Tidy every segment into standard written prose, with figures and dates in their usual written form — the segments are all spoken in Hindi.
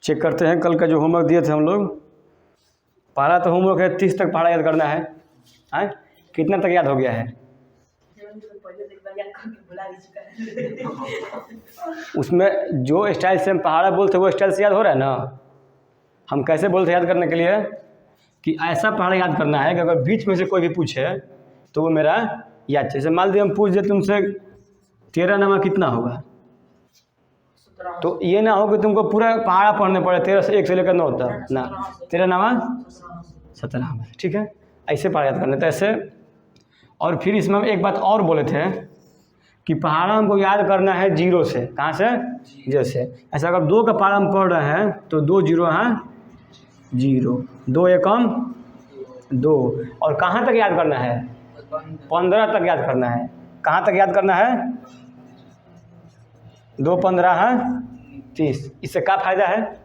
चेक करते हैं कल का जो होमवर्क दिए थे हम लोग। पहला तो होमवर्क है 30 तक पहाड़ा याद करना है। हैं कितना तक याद हो गया है? उसमें जो स्टाइल से हम पहाड़ा बोलते वो स्टाइल से याद हो रहा है ना। हम कैसे बोलते याद करने के लिए कि ऐसा पहाड़ा याद करना है कि अगर बीच में से कोई भी पूछे तो वो मेरा याद। जैसे मान लीजिए हम पूछ दे तुमसे 13 नामा कितना होगा, तो ये ना हो कि तुमको पूरा पहाड़ा पढ़ने पड़े 13 से 1 से लेकर 9 तक ना। 13 नामा 17। ठीक है, ऐसे पहाड़ा याद करना। तो ऐसे और फिर इसमें हम एक बात और बोले थे कि पहाड़ा हमको याद करना है 0 से। कहाँ से? 0 से। ऐसा अगर 2 का पहाड़ा हम पढ़ रहे हैं तो 2 0 हैं 0, 2 एकम 2। और कहाँ तक याद करना है? 15 तक याद करना है। कहाँ तक याद करना है? 2 15 है 30। इससे क्या फ़ायदा है?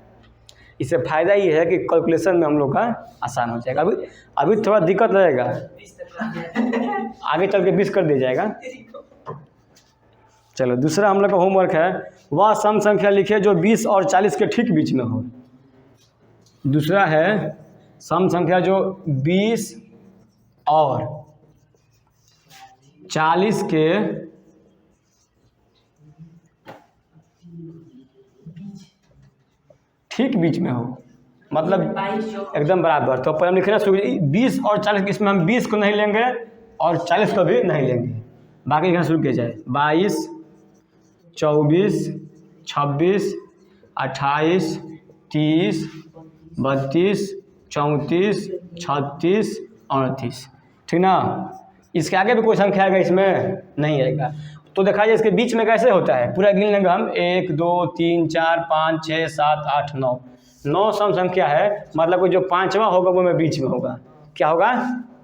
इससे फ़ायदा ये है कि कैलकुलेशन में हम लोग का आसान हो जाएगा। अभी थोड़ा दिक्कत रहेगा, आगे चल के 20 कर दिया जाएगा। चलो दूसरा हम लोग का होमवर्क है वह सम संख्या लिखे जो 20 और 40 के ठीक बीच में हो। दूसरा है सम संख्या जो 20 और 40 के ठीक बीच में हो, मतलब एकदम बराबर। तो पर हम लिखना शुरू 20 और 40, इसमें हम 20 को नहीं लेंगे और 40 को भी नहीं लेंगे, बाकी लिखना शुरू किया जाए। 22 24 26 28 30 32 34 36 38। ठीक ना। इसके आगे भी कोई संख्या आएगा इसमें नहीं आएगा। तो देखा जाए इसके बीच में कैसे होता है, पूरा गिन लेंगे हम 1 2 3 4 5 6 7 8 9। 9 सम संख्या है, मतलब कि जो 5वां होगा वो में बीच में होगा। क्या होगा?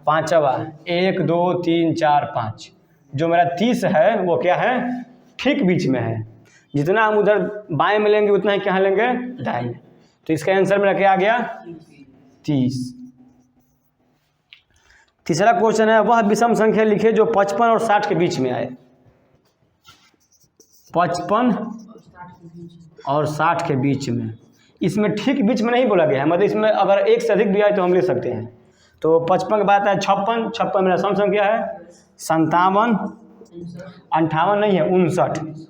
5वां। 1 2 3 4 5। जो मेरा 30 है वो क्या है? ठीक बीच में है। जितना हम उधर बाएं में लेंगे उतना ही क्या लेंगे? दाएं में। तो इसका आंसर मेरा क्या आ गया? 30। तीसरा क्वेश्चन है वह विषम संख्या लिखे जो 55 और 60 के बीच में आए। 55 और 60 के बीच में, इसमें ठीक बीच में नहीं बोला गया है, मतलब इसमें अगर एक से अधिक भी आए तो हम ले सकते हैं। तो 55 के बाद है 56। 56 मेरा सम संख्या है। 57 58 नहीं है 59,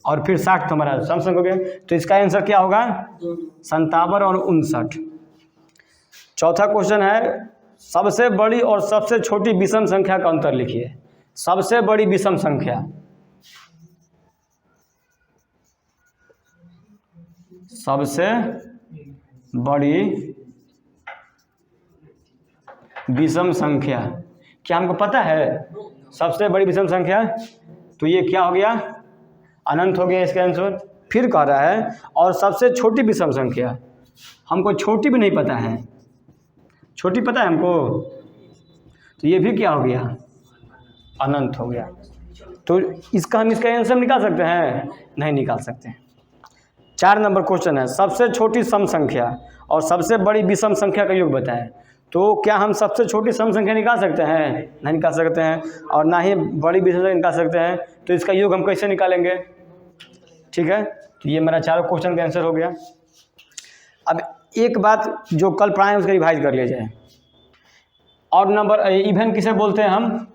और फिर 60 तो हमारा सम संख्या हो गया। तो इसका आंसर क्या होगा? 57 और 59। चौथा क्वेश्चन है सबसे बड़ी और सबसे छोटी विषम संख्या का अंतर लिखिए। सबसे बड़ी विषम संख्या, सबसे बड़ी विषम संख्या क्या हमको पता है? सबसे बड़ी विषम संख्या तो ये क्या हो गया? अनंत हो गया इसका आंसर। फिर कह रहा है और सबसे छोटी विषम संख्या, हमको छोटी भी नहीं पता है। छोटी पता है हमको, तो ये भी क्या हो गया? अनंत हो गया। तो इसका हम इसका आंसर निकाल सकते हैं? नहीं निकाल सकते। 4 नंबर क्वेश्चन है सबसे छोटी सम संख्या और सबसे बड़ी विषम संख्या का योग बताएं। तो क्या हम सबसे छोटी सम संख्या निकाल सकते हैं? नहीं निकाल सकते हैं, और ना ही बड़ी विषम संख्या निकाल सकते हैं। तो इसका योग हम कैसे निकालेंगे? ठीक है, तो ये मेरा 4 क्वेश्चन का आंसर हो गया। अब एक बात जो कल पढ़ाएं उसका रिवाइज कर लिया जाए। और नंबर इवन किसे बोलते हैं हम?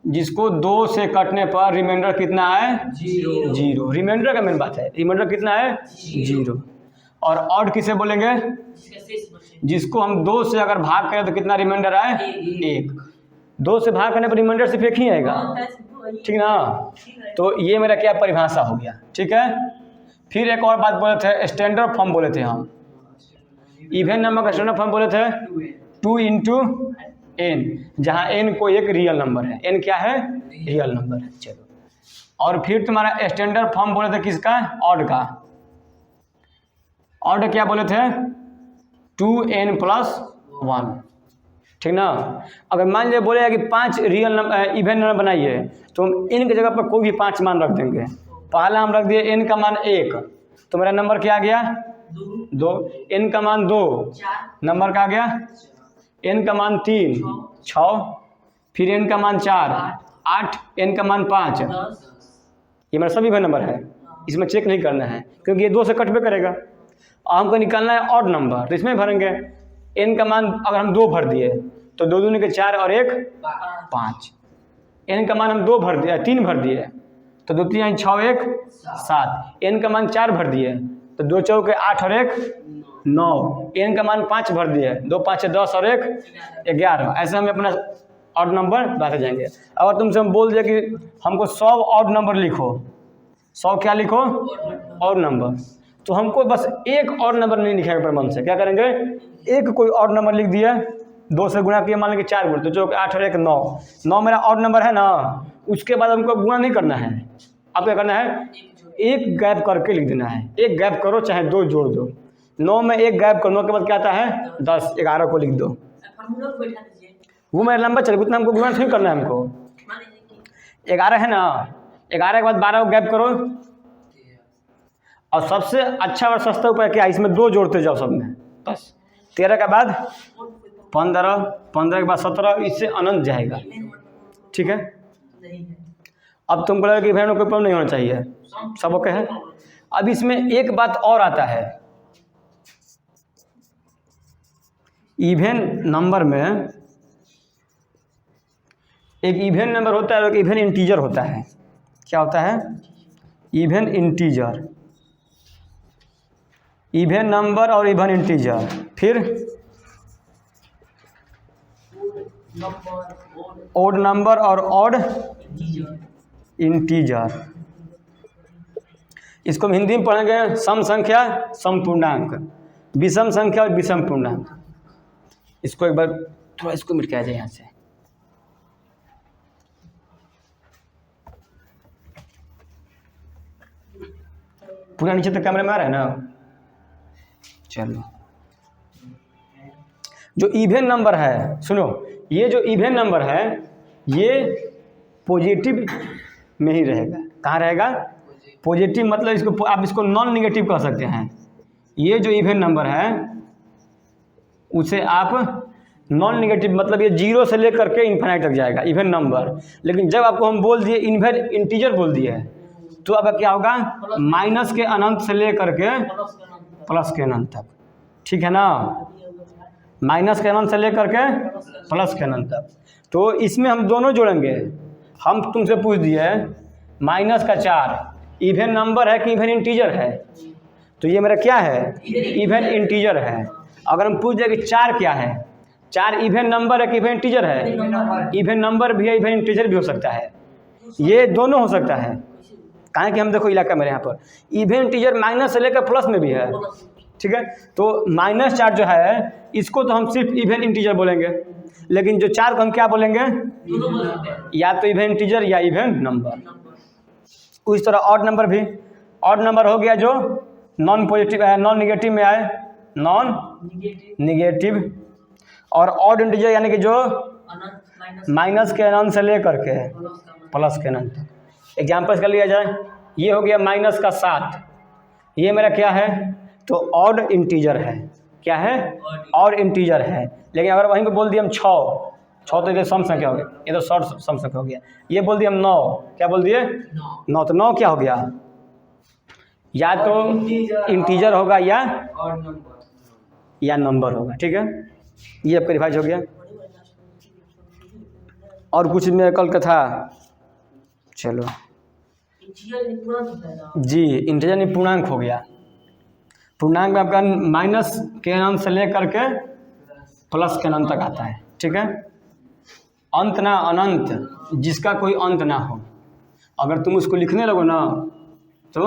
जिसको 2 से कटने पर रिमाइंडर कितना है? 0। रिमाइंडर का मेन बात है, रिमाइंडर कितना है? 0। और ऑड किसे बोलेंगे? जिसको हम 2 से अगर भाग करें तो कितना रिमाइंडर आए? 1। 2 से भाग करने पर रिमाइंडर सिर्फ 1 ही आएगा। ठीक ना। तो ये मेरा क्या परिभाषा हो गया। ठीक है, फिर एक और बात बोले थे स्टैंडर्ड फॉर्म बोले थे हम। इवन नंबर का स्टैंडर्ड फॉर्म बोले थे 2 इंटू n, जहाँ n कोई एक रियल नंबर है। n क्या है? रियल नंबर है। चलो, और फिर तुम्हारा स्टैंडर्ड फॉर्म बोले थे किसका? ऑड का। ऑड क्या बोले थे? 2n plus 1। ठीक ना। अगर मान लीजिए बोले कि 5 रियल नंबर इवन नंबर बनाइए तो हम n की जगह पर कोई भी 5 मान रख देंगे। पहला हम रख दिए n का मान 1, तो मेरा नंबर क्या आ गया? 2। n का मान 2, नंबर का आ गया। n का मान 3 6, फिर n का मान 4 8, n का मान 5। ये मेरा सभी इवन नंबर है। इसमें चेक नहीं करना है क्योंकि ये 2 से कटबे करेगा। और हमको निकालना है ऑड नंबर, तो इसमें भरेंगे। n का मान अगर हम 2 भर दिए तो 2 दूनी के 4 और 1 5। n का मान हम 2 भर दिए 3 भर दिए तो 2 3 6 1 7। n का मान 4 भर दिए तो 2 चौके 8 और 1 9। n का मान 5 भर दिए 2 5 10 और 1 11। ऐसे हम अपना ऑड नंबर बांटे जाएंगे। अगर तुमसे हम बोल दिए कि हमको 100 ऑड नंबर लिखो, 100 क्या लिखो ऑड नंबर, तो हमको बस एक और नंबर नहीं लिखेगा पर मन से। क्या करेंगे, एक कोई और नंबर लिख दिया, 2 से गुणा किया, मान लीजिए 4 गुण, तो जो 8 और 1 9। 9 मेरा और नंबर है ना, उसके बाद हमको गुणा नहीं करना है। अब क्या करना है, एक गैप करके लिख देना है। एक गैप करो चाहे 2 जोड़ दो। 9 में एक गैप करो, 9 के बाद क्या आता है 10, 11 को लिख दो। वो मेरा लंबा चल, उतना हमको गुणा नहीं करना है। हमको 11 है ना, 11 के बाद 12 को गैप करो। और सबसे अच्छा और सस्ता उपाय क्या है, इसमें 2 जोड़ते जाओ सब में, बस। 13 के बाद 15, 15 के बाद 17, इससे अनंत जाएगा। ठीक है, अब तुमको लगा कि भाई कोई प्रॉब्लम नहीं होना चाहिए, सब ओके है। अब इसमें एक बात और आता है, इवन नंबर में एक इवन नंबर होता है और एक इवन इंटीजर होता है। क्या होता है, इवन इंटीजर, इवन नंबर और इवन इंटीजर। फिर ओड नंबर और ऑड इंटीजर। इसको हम हिंदी में पढ़ेंगे सम संख्या सम पूर्णांक, विषम संख्या और विषम पूर्णांक। इसको एक बार थोड़ा इसको मिट के आ जाए यहाँ से। पूरा नीचे तक कैमरे में आ रहा है ना। चलो, जो इवन नंबर है, सुनो, ये जो इवन नंबर है ये पॉजिटिव में ही रहेगा। कहाँ रहेगा, पॉजिटिव, मतलब इसको आप इसको नॉन निगेटिव कह सकते हैं। ये जो इवन नंबर है उसे आप नॉन निगेटिव, मतलब ये 0 से लेकर के इन्फिनाइट तक जाएगा इवन नंबर। लेकिन जब आपको हम बोल दिए इवन इंटीजर बोल दिए, तो अब क्या होगा, माइनस के अनंत से लेकर के प्लस के अनंत तक। ठीक है ना, माइनस के अनंत से लेकर के प्लस के अनंत तक। तो इसमें हम दोनों जोड़ेंगे। हम तुमसे पूछ दिए माइनस का 4 इवन नंबर है कि इवन इंटीजर है, तो ये मेरा क्या है, इवन इंटीजर है। अगर हम पूछ दिए कि 4 क्या है, 4 इवन नंबर है कि इवन इंटीजर है, इवन नंबर भी है, इवन इंटीजर भी हो सकता है, ये दोनों हो सकता है। कहाँ कि हम देखो इलाका मेरे यहाँ पर इवन इंटीजर माइनस से लेकर प्लस में भी है। ठीक है, तो -4 जो है इसको तो हम सिर्फ इवन इंटीजर बोलेंगे, लेकिन जो 4 को हम क्या बोलेंगे, या तो इवन इंटीजर या इवन नंबर। उस तरह ऑड नंबर भी, ऑड नंबर हो गया जो नॉन पॉजिटिव है, नॉन निगेटिव में आए, नॉन निगेटिव। और ऑड इंटीजर यानी कि जो माइनस के अनंत से लेकर के प्लस के अनंत तक। एग्जाम्पल्स कर लिया जाए, ये हो गया माइनस का 7, ये मेरा क्या है, तो ऑड इंटीजर है। क्या है, ऑड इंटीजर है। लेकिन अगर वहीं पे बोल दिए हम 6 तो ये सम संख्या हो गया, ये तो शॉर्ट सम संख्या हो गया। ये बोल दिए हम 9, क्या बोल दिए 9, तो 9 क्या हो गया, या तो इंटीजर होगा या नंबर होगा। ठीक है, ये आपका रिवाइज हो गया। और कुछ मेरा कल का था, चलो जी, इंटीजर नहीं पूर्णांक हो गया। पूर्णांक में आपका माइनस के अनंत से लेकर के प्लस के अनंत तक आता है। ठीक है, अंत ना अनंत, जिसका कोई अंत ना हो। अगर तुम उसको लिखने लगो ना तो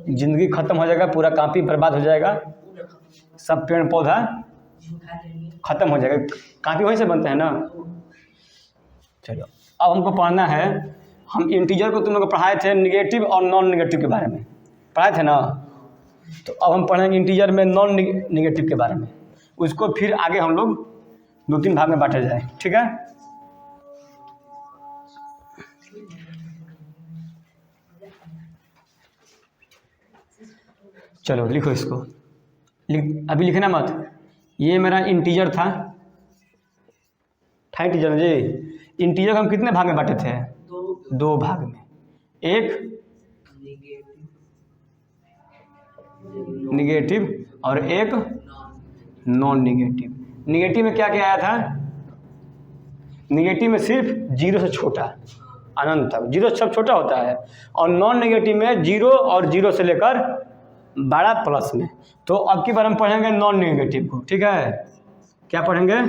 जिंदगी खत्म हो जाएगा, पूरा कॉपी बर्बाद हो जाएगा, सब पेड़ पौधा खत्म हो जाएगा। कॉपी वहीं से बनते हैं ना। चलो, अब हमको पढ़ना है, हम इंटीजर को तुम लोग को पढ़ाए थे निगेटिव और नॉन निगेटिव के बारे में पढ़ाए थे ना, तो अब हम पढ़ेंगे इंटीजर में नॉन निगेटिव के बारे में। उसको फिर आगे हम लोग 2-3 भाग में बांटे जाए। ठीक है, चलो लिखो इसको, अभी लिखना मत। ये मेरा इंटीजर था इंटीजर जी। इंटीजर को हम कितने भाग में बांटे थे, 2 भाग में, एक निगेटिव और एक नॉन निगेटिव। निगेटिव में क्या क्या आया था? निगेटिव में सिर्फ जीरो से छोटा अनंत तक, जीरो से सब छोटा होता है, और नॉन निगेटिव में जीरो और जीरो से लेकर 12 प्लस में। तो अब की बार हम पढ़ेंगे नॉन निगेटिव को, ठीक है? क्या पढ़ेंगे?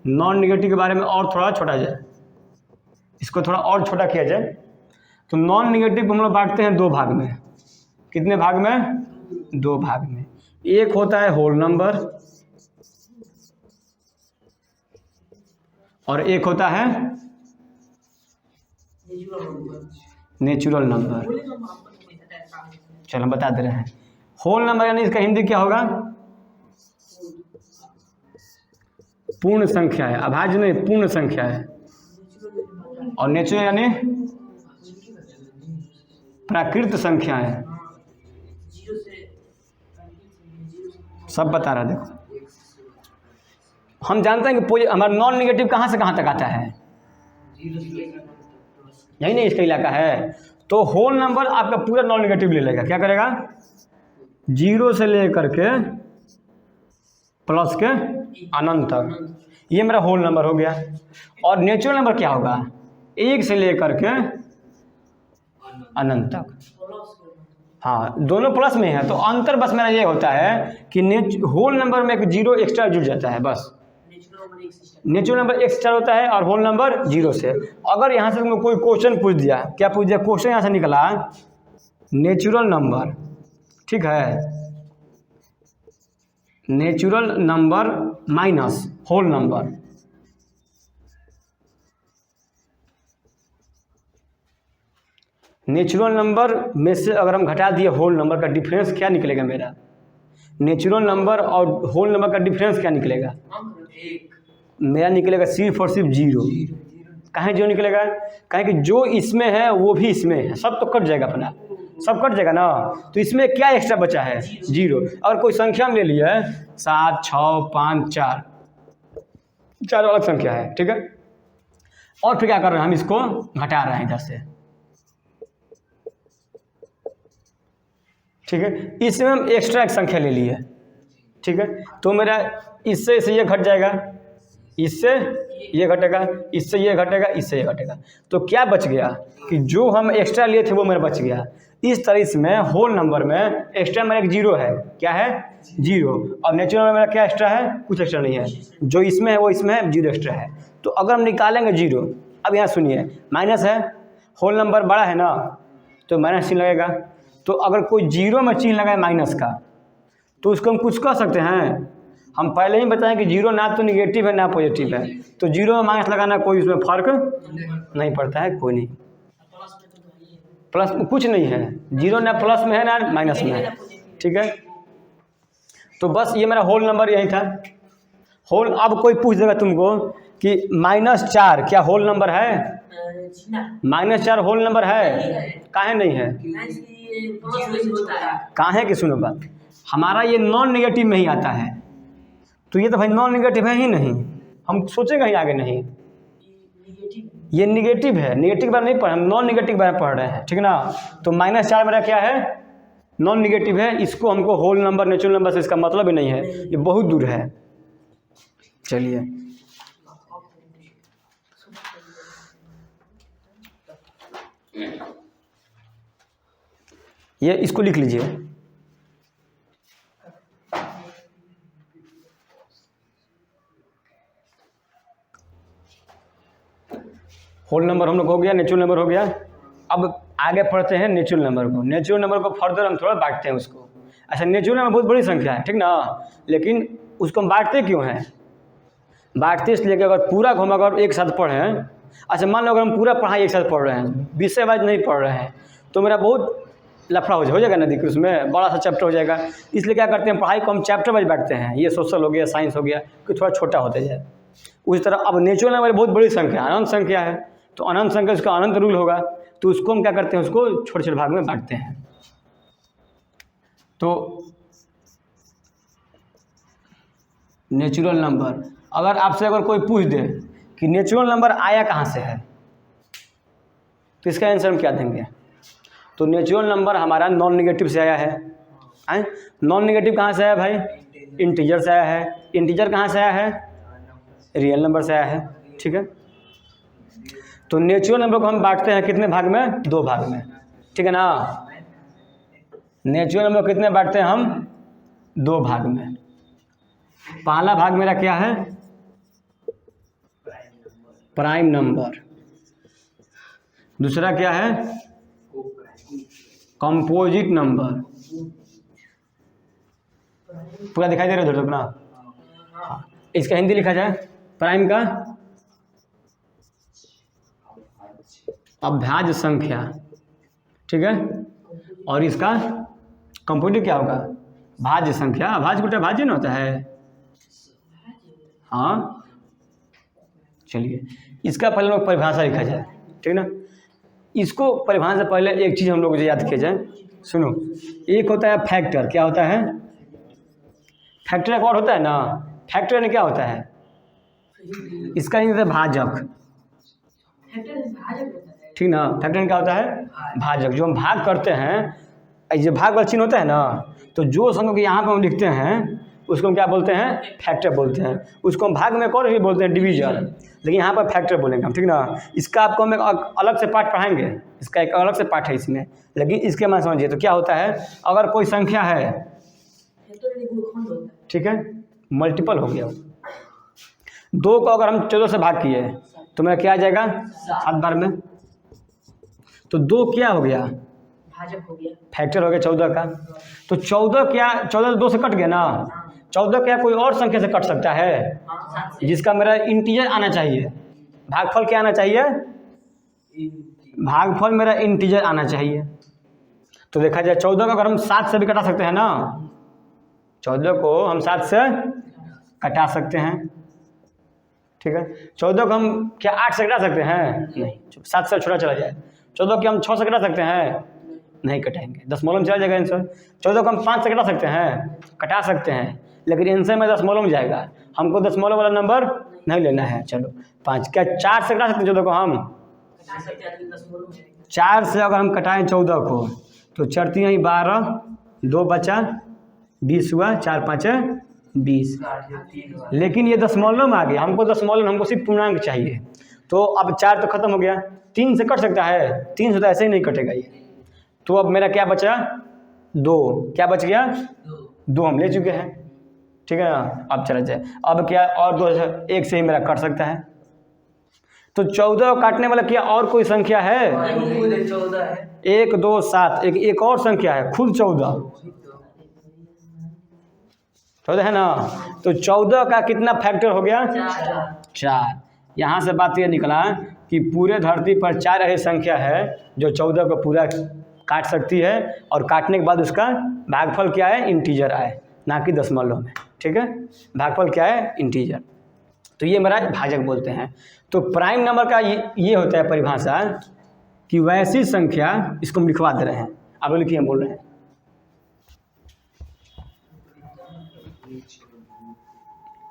नॉन निगेटिव के बारे में और थोड़ा छोटा जाए, इसको थोड़ा और छोटा किया जाए। तो नॉन निगेटिव को हम लोग बांटते हैं दो भाग में। कितने भाग में? दो भाग में। एक होता है होल नंबर और एक होता है नेचुरल नंबर। चलो हम बता दे रहे हैं। होल नंबर यानी इसका हिंदी क्या होगा? पूर्ण संख्या है, अभाज्य नहीं, पूर्ण संख्या है। और नेचुरल यानी प्राकृत संख्या है। सब बता रहा, देखो हम जानते हैं कि हमारा नॉन निगेटिव कहाँ से कहाँ तक आता है? यही नहीं इसका इलाका है। तो होल नंबर आपका पूरा नॉन निगेटिव ले लेगा। क्या करेगा? जीरो से लेकर के प्लस के अनंत तक, ये मेरा होल नंबर हो गया। और नेचुरल नंबर क्या होगा? एक से लेकर के अनंत तक। हाँ, दोनों प्लस में है, तो अंतर बस मेरा ये होता है कि होल नंबर में एक जीरो एक्स्ट्रा जुड़ जाता है बस। नेचुरल नंबर एक्स्ट्रा होता है और होल नंबर जीरो से। अगर यहाँ से तुमको कोई क्वेश्चन पूछ दिया, क्या पूछ दिया? क्वेश्चन यहाँ से निकला नेचुरल नंबर, ठीक है, natural number minus whole number. Natural number में से अगर हम घटा दिए होल नंबर का डिफरेंस क्या निकलेगा मेरा? नेचुरल नंबर और होल नंबर का डिफरेंस क्या निकलेगा? मेरा निकलेगा सिर्फ और सिर्फ जीरो। कहाँ जो निकलेगा? कहें कि जो इसमें है वो भी इसमें है, सब तो कट जाएगा अपना, सब कट जाएगा ना। तो इसमें क्या एक्स्ट्रा बचा है? जीरो। और कोई संख्या में ले लिया 7, 6, 5, 4, चारों अलग संख्या है, ठीक है। और फिर क्या कर रहे हैं? हम इसको घटा रहे हैं इधर से, ठीक है। इसमें हम एक्स्ट्रा एक संख्या ले लिए, ठीक है। तो मेरा इससे ये घट जाएगा, इससे ये घटेगा, इससे ये घटेगा, इससे ये घटेगा। तो क्या बच गया कि जो हम एक्स्ट्रा लिए थे वो मेरा बच गया। इस तरह इसमें होल नंबर में एक्स्ट्रा मेरा एक जीरो है। क्या है? जीरो। और नेचुरल में मेरा क्या एक्स्ट्रा है? कुछ एक्स्ट्रा नहीं है। जो इसमें है वो इसमें है, जीरो एक्स्ट्रा है। तो अगर हम निकालेंगे जीरो, अब यहाँ सुनिए, माइनस है, होल नंबर बड़ा है ना, तो माइनस चिन्ह लगेगा। तो अगर कोई जीरो में चिन्ह लगाए माइनस का, तो उसको हम कुछ कह सकते हैं। हम पहले ही बताएं कि जीरो ना तो निगेटिव है ना पॉजिटिव है, तो जीरो में माइनस लगाना कोई उसमें फर्क नहीं पड़ता है, कोई नहीं। प्लस में कुछ नहीं है, जीरो ना प्लस में है ना माइनस में है, ठीक है। तो बस ये मेरा होल नंबर यही था। होल, अब कोई पूछ देगा तुमको कि -4 क्या होल नंबर है? -4 होल नंबर है? काहे नहीं है? काहे की सुनो बात, हमारा ये नॉन निगेटिव में ही आता है। तो ये तो भाई नॉन निगेटिव है ही नहीं, हम सोचेंगे ही आगे नहीं। ये निगेटिव है, निगेटिव बारे नहीं पढ़, हम नॉन निगेटिव बारे पढ़ रहे हैं, ठीक है ना। तो -4 मेरा क्या है? नॉन निगेटिव है। इसको हमको होल नंबर, नेचुरल नंबर से इसका मतलब ही नहीं है, ये बहुत दूर है। चलिए, ये इसको लिख लीजिए। होल नंबर हम लोग हो गया, नेचुरल नंबर हो गया। अब आगे पढ़ते हैं नेचुरल नंबर को। नेचुरल नंबर को फर्दर हम थोड़ा बांटते हैं उसको। अच्छा, नेचुरल नंबर बहुत बड़ी संख्या है, ठीक ना, लेकिन उसको हम बांटते क्यों हैं? बांटते इसलिए कि अगर पूरा हम अगर एक साथ पढ़ें, अच्छा मान लो अगर हम पूरा पढ़ाई एक साथ पढ़ रहे हैं, विषय वाइज नहीं पढ़ रहे हैं, तो मेरा बहुत लफड़ा हो जाएगा ना, देखिए उसमें बड़ा सा चैप्टर हो जाएगा। इसलिए क्या करते हैं, पढ़ाई को हम चैप्टर वाइज बांटते हैं। ये सोशल हो गया, साइंस हो गया, कि थोड़ा छोटा होता जाए। उसी तरह अब नेचुरल नंबर बहुत बड़ी संख्या, अनंत संख्या है, तो अनंत संख्या उसका अनंत रूल होगा। तो उसको हम क्या करते हैं, उसको छोटे छोटे भाग में बांटते हैं। तो नेचुरल नंबर, अगर आपसे अगर कोई पूछ दे कि नेचुरल नंबर आया कहाँ से है, तो इसका आंसर हम क्या देंगे? तो नेचुरल नंबर हमारा नॉन नेगेटिव से आया है। नॉन नेगेटिव कहाँ से आया भाई? इंटीजर से आया है। इंटीजर कहाँ से आया है? रियल नंबर से आया है। ठीक है, तो नेचुरल नंबर को हम बांटते हैं कितने भाग में? 2 भाग में। ठीक है ना, नेचुरल नंबर कितने बांटते हैं हम? 2 भाग में। पहला भाग मेरा क्या है? Prime number. दूसरा क्या है? Composite number. पूरा दिखाई दे रहा है उधर अपना? हाँ, इसका हिंदी लिखा जाए प्राइम का अभाज्य संख्या। ठीक है, और इसका कंपोजिट क्या होगा? भाज्य संख्या। अभाज्य को भाज्य ना होता है। हाँ, चलिए इसका पहले लोग परिभाषा लिखा जाए। ठीक है ना, इसको परिभाषा से पहले एक चीज़ हम लोग याद किया जाए। सुनो, एक होता है फैक्टर। क्या होता है? फैक्टर एक और होता है ना। फैक्टर में क्या होता है? इसका ही होता है भाजक। ठीक ना, फैक्टर में क्या होता है? भाजक। जो हम भाग करते हैं, ये भाग वाला चिन्ह होता है ना, तो जो संख्या को यहाँ पर हम लिखते हैं उसको हम क्या बोलते हैं? फैक्टर बोलते हैं। उसको हम भाग में और भी बोलते हैं डिवीजन, लेकिन यहाँ पर फैक्टर बोलेंगे हम। ठीक ना, इसका आपको हम एक अलग से पार्ट पढ़ाएंगे। इसका एक अलग से पार्ट है इसमें, लेकिन इसके मैं समझिए तो क्या होता है? अगर कोई संख्या है, ठीक है, मल्टीपल हो गया, 2 को अगर हम 14 से भाग किए तो मेरा क्या आ जाएगा? 7 बार में। तो 2 क्या हो गया? भाजक हो गया, फैक्टर हो गया 14 का। तो 14 क्या? 14 2 से कट गया ना। 14 क्या कोई और संख्या से कट सकता है जिसका मेरा इंटीजर आना चाहिए? भागफल क्या आना चाहिए? भागफल मेरा इंटीजर आना चाहिए। तो देखा जाए 14 को अगर हम 7 से भी कटा सकते हैं ना, 14 को हम 7 से कटा सकते हैं। ठीक है, 14 को हम क्या 8 से कटा सकते हैं? नहीं, 7 से छोटा चला जाए। 14 को हम 6 से कटा सकते हैं? नहीं कटाएंगे, दशमलव में चला जाएगा आंसर। 14 को हम 5 से कटा सकते हैं? कटा सकते हैं, लेकिन आंसर में दशमलव में जाएगा। हमको दशमलव वाला नंबर नहीं लेना है। चलो 5 क्या 4 से कटा सकते हैं? 14 को हम 4 से अगर हम कटाएं 14 को तो 4 3 12, 2 बचा 20 हुआ, 4 5 20। लेकिन ये दशमलव में आ गया। हमको दशमलव, हमको सिर्फ पूर्णांक चाहिए। तो अब 4 तो खत्म हो गया। 3 से कट सकता है? 3 से तो ऐसे ही नहीं कटेगा ये। तो अब मेरा क्या बचा? 2। क्या बच गया? 2 हम ले चुके हैं। ठीक है ना, अब चला जाए। अब क्या और 2 1 से ही मेरा कट सकता है। तो 14 काटने वाला क्या और कोई संख्या है? 1 2 7 एक और संख्या है खुद 14 है ना। तो 14 का कितना फैक्टर हो गया? 4। यहाँ से बात ये निकला कि पूरे धरती पर 4 ऐसी संख्या है जो 14 को पूरा काट सकती है, और काटने के बाद उसका भागफल क्या है? इंटीजर आए, ना कि दशमलव में। ठीक है, भागफल क्या है? इंटीजर। तो ये मेरा भाजक बोलते हैं। तो प्राइम नंबर का ये होता है परिभाषा कि वैसी संख्या, इसको हम लिखवा दे रहे हैं, आप लोग लिखिए, हम बोल रहे हैं।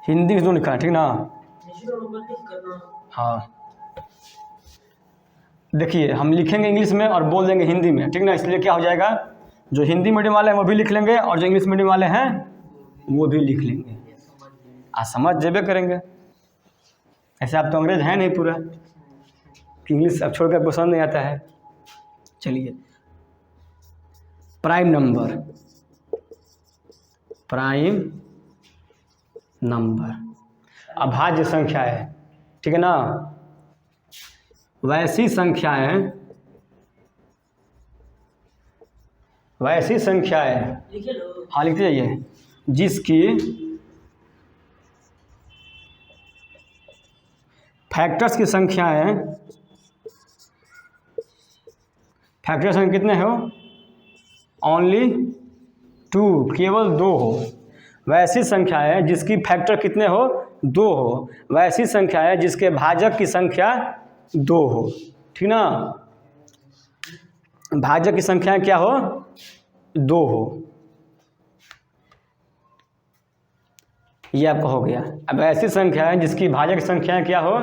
हिंदी में लिखा है, ठीक ना? हाँ, देखिए हम लिखेंगे इंग्लिश में और बोल देंगे हिंदी में। ठीक ना, इसलिए क्या हो जाएगा? जो हिंदी मीडियम वाले हैं वो भी लिख लेंगे, और जो इंग्लिश मीडियम वाले हैं वो भी लिख लेंगे। आज समझ जेबे करेंगे। ऐसे आप तो अंग्रेज हैं नहीं पूरा कि इंग्लिश अब छोड़कर पसंद नहीं आता है। चलिए, प्राइम नंबर, प्राइम नंबर अभाज्य संख्या है। ठीक है ना, वैसी संख्याएं, वैसी संख्याएं, हाँ लिखते जाइए, जिसकी फैक्टर्स की संख्याएं, फैक्टर्स संख्या कितने हो? ओनली 2, केवल 2 हो। वैसी संख्याएं जिसकी फैक्टर कितने हो? 2 हो। वैसी संख्याएं जिसके भाजक की संख्या 2 हो। ठीक ना, भाजक की संख्या क्या हो? 2 हो। ये आपका हो गया। अब ऐसी संख्या है जिसकी भाजक संख्या क्या हो?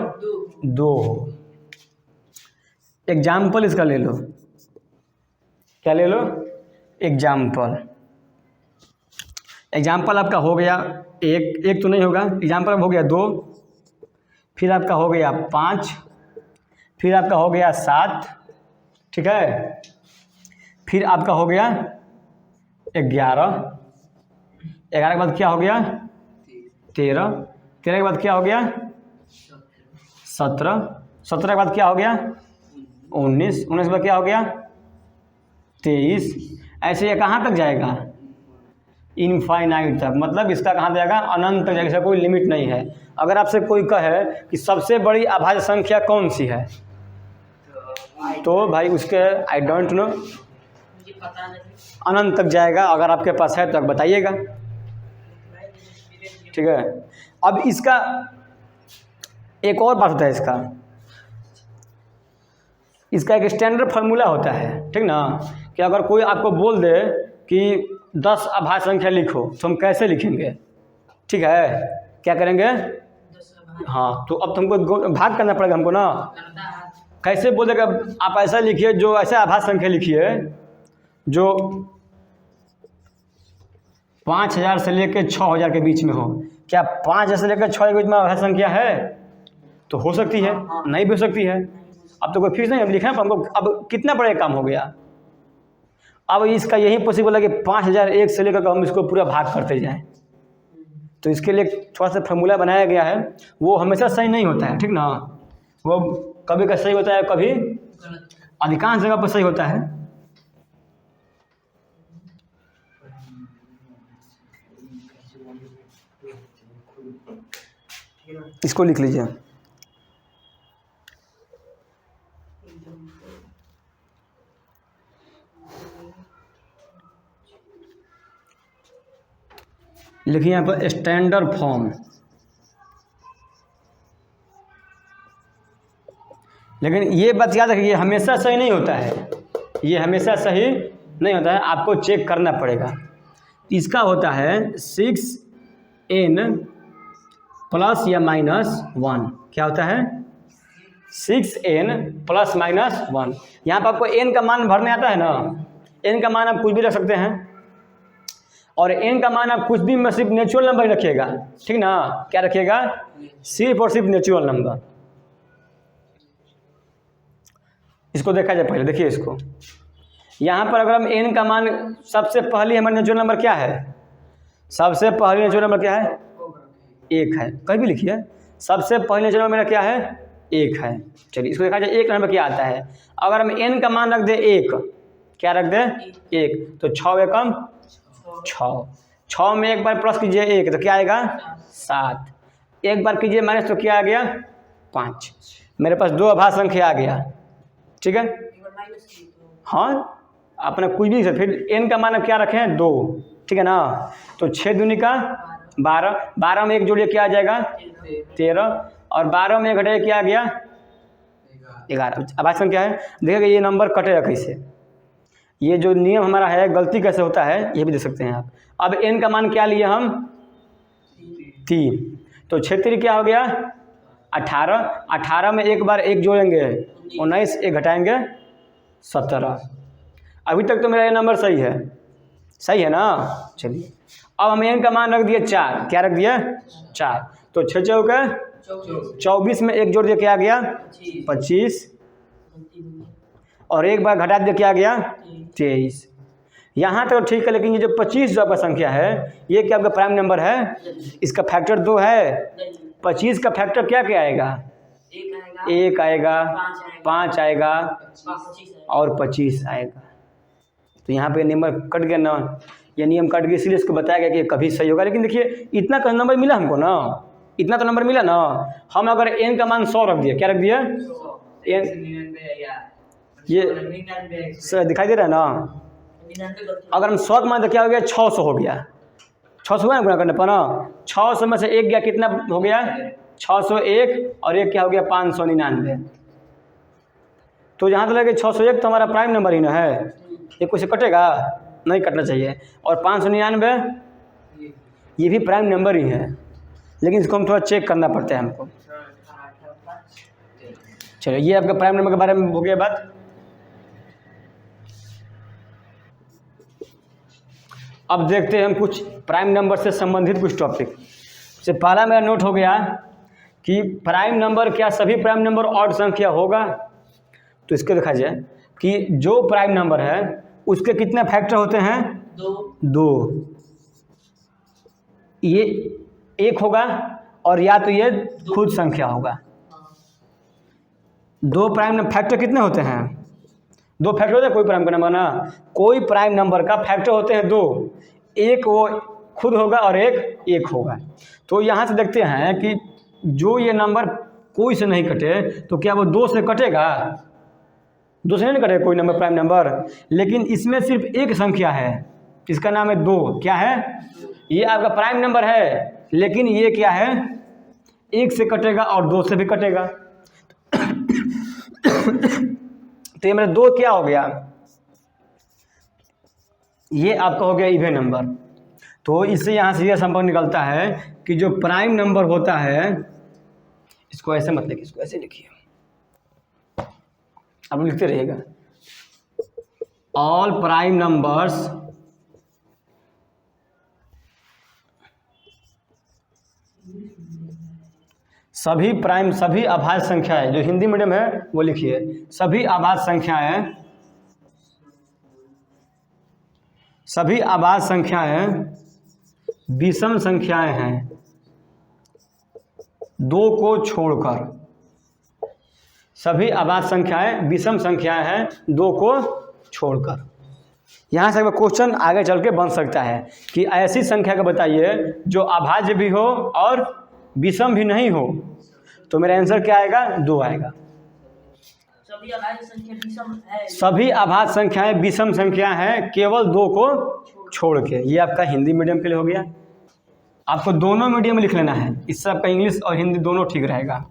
2 हो। एग्जाम्पल इसका ले लो। क्या ले लो, एग्जाम्पल। एग्जाम्पल आपका हो गया एक तो नहीं होगा, एग्जाम्पल हो गया 2, फिर आपका हो गया 5, फिर आपका हो गया 7, ठीक है, फिर आपका हो गया 11, 11 के बाद क्या हो गया 13, 13 के बाद क्या हो गया 17, 17 के बाद क्या हो गया 19, 19 के बाद क्या हो गया 23। ऐसे ये कहाँ तक जाएगा, इनफाइनाइट तक, मतलब इसका कहाँ जाएगा, अनंत तक जाएगा, इसका कोई लिमिट नहीं है। अगर आपसे कोई कहे कि सबसे बड़ी अभाज्य संख्या कौन सी है, तो भाई उसके आई डोंट नो, अनंत तक जाएगा। अगर आपके पास है तो आप बताइएगा, ठीक है। अब इसका एक और बात होता है, इसका एक स्टैंडर्ड फार्मूला होता है, ठीक ना, कि अगर कोई आपको बोल दे कि 10 अभाज्य संख्या लिखो, तो हम कैसे लिखेंगे, ठीक है, क्या करेंगे, हाँ, तो अब तुमको भाग करना पड़ेगा हमको ना, कैसे बोलेगा, आप ऐसा लिखिए, जो ऐसे अभाज्य संख्या लिखिए जो 5000 से लेकर 6000 के बीच में हो। क्या 5000 से लेकर 6000 के बीच में अभाज्य संख्या है, तो हो सकती है, नहीं भी हो सकती है। अब तो कोई फिक्स नहीं, अब लिखना हमको, अब कितना बड़ा काम हो गया। अब इसका यही पॉसिबल है कि 5001 से लेकर हम इसको पूरा भाग करते जाएं, तो इसके लिए थोड़ा सा फार्मूला बनाया गया है, वो हमेशा सही नहीं होता है, ठीक ना, वो कभी का सही होता है, कभी अधिकांश जगह पर सही होता है। इसको लिख लीजिए, लिखिए यहाँ पर स्टैंडर्ड फॉर्म। लेकिन ये बात याद रखिए, हमेशा सही नहीं होता है, ये हमेशा सही नहीं होता है, आपको चेक करना पड़ेगा। इसका होता है 6n प्लस या -1, क्या होता है 6n प्लस -1। यहाँ पर आपको n का मान भरने आता है ना, n का मान आप कुछ भी रख सकते हैं, और n का मान आप कुछ भी में सिर्फ नेचुरल नंबर ही रखिएगा, ठीक ना, क्या रखिएगा, सिर्फ और सिर्फ नेचुरल नंबर। इसको देखा जाए पहले, देखिए इसको, यहाँ पर अगर हम n का मान, सबसे पहले हमारा नेचुरल नंबर क्या है, सबसे पहले नेचुरल नंबर क्या है, 1 है, कहीं भी लिखिए, सबसे पहले नेचुरल नंबर मेरा क्या है, 1 है। चलिए इसको देखा जाए, 1 नंबर क्या आता है, अगर हम n का मान रख दे 1, क्या रख दे 1, तो 6 एकम 6, 6 में एक बार प्लस कीजिए 1, तो क्या आएगा 7, एक बार कीजिए माइनस, तो क्या आ गया 5। मेरे पास 2 अभाज्य संख्या आ गया, ठीक है, हाँ, अपना कुछ भी से, फिर n का मान अब क्या रखें 2, ठीक है ना, तो 6 दूनी का 12, 12 में 1 जोड़िए क्या आ जाएगा 13, और 12 में 1 घटाइए क्या आ गया 11। अब अभाज्य संख्या है, देखिएगा ये नंबर कटेगा कैसे, ये जो नियम हमारा है, गलती कैसे होता है ये भी देख सकते हैं आप। अब n का मान क्या लिए हम 3, तो 6 क्या हो गया 18, 18 में एक बार 1 जोड़ेंगे 19, 1 घटाएंगे 17। अभी तक तो मेरा ये नंबर सही है, सही है ना। चलिए अब हम n का मान रख दिए 4, क्या रख दिया 4, तो 6 चौके 24 में 1 जोड़ दिया क्या आ गया 25, और एक बार घटा दिया क्या आ गया 23। यहाँ तक तो ठीक है, लेकिन ये जो 25 जो आपका संख्या है, ये क्या आपका प्राइम नंबर है, इसका फैक्टर 2 है, 25 का फैक्टर क्या क्या आएगा, 1 आएगा, 5 आएगा और 25 आएगा। तो यहाँ पे नंबर कट गया ना, ये नियम कट गया, इसलिए इसको बताया गया कि ये कभी सही होगा। लेकिन देखिए इतना का नंबर मिला हमको ना, इतना तो नंबर मिला ना, हम अगर n का मान 100 रख दिया, क्या रख दिया ये दिखाई दे रहा है ना, अगर हम 100 का मान तो क्या हो गया 600 हो गया, 600 हुआ ना गुणा करने पर ना, 600 में से 1 गया कितना हो गया 601, और 1 क्या हो गया 599। तो जहाँ तक लगे 601 तो हमारा प्राइम नंबर ही ना है, ये कुछ कटेगा नहीं, कटना चाहिए। और 599 ये भी प्राइम नंबर ही है, लेकिन इसको हम थोड़ा चेक करना पड़ता है हमको। चलो ये आपका प्राइम नंबर के बारे में हो गया बात। अब देखते हैं हम कुछ प्राइम नंबर से संबंधित कुछ टॉपिक। से पहला मेरा नोट हो गया कि प्राइम नंबर, क्या सभी प्राइम नंबर ऑड संख्या होगा? तो इसके देखा जाए कि जो प्राइम नंबर है उसके कितने फैक्टर होते हैं? दो। ये एक होगा और या तो ये खुद संख्या होगा। दो प्राइम फैक्टर कितने होते हैं? दो फैक्टर होते हैं कोई प्राइम का नंबर ना, कोई प्राइम नंबर का फैक्टर होते हैं दो। एक वो खुद होगा और एक होगा। तो यहाँ से देखते हैं कि जो ये नंबर कोई से नहीं कटे तो क्या वो दो से कटेगा? दो से नहीं कटेगा कोई नंबर प्राइम नंबर। लेकिन इसमें सिर्फ एक संख्या है, इसका नाम है दो। क्या है? ये आपका प्राइम नंबर है, लेकिन ये क्या है? एक से कटेगा और दो से भी कटेगा। तो ये मेरा दो क्या हो गया? ये आपका हो गया इवन नंबर। तो इससे यहाँ से यह संपर्क निकलता है कि जो प्राइम नंबर होता है, इसको ऐसे मत लिखिए, इसको ऐसे लिखिए, आप लिखते रहिएगा। ऑल प्राइम नंबर्स सभी अभाज्य संख्याएं, जो हिंदी मीडियम है वो लिखिए, सभी अभाज्य संख्याएं विषम संख्याएं हैं दो को छोड़कर। सभी अभाज्य संख्याएं विषम संख्याएं हैं दो को छोड़कर। यहाँ से क्वेश्चन आगे चल के बन सकता है कि ऐसी संख्या का बताइए जो अभाज्य भी हो और विषम भी नहीं हो। तो मेरा आंसर क्या आएगा? दो आएगा। सभी अभाज्य संख्याएं विषम संख्या हैं केवल दो को छोड़ के। ये आपका हिंदी मीडियम के लिए हो गया। आपको दोनों मीडियम में लिख लेना है, इससे आपका इंग्लिश और हिंदी दोनों ठीक रहेगा।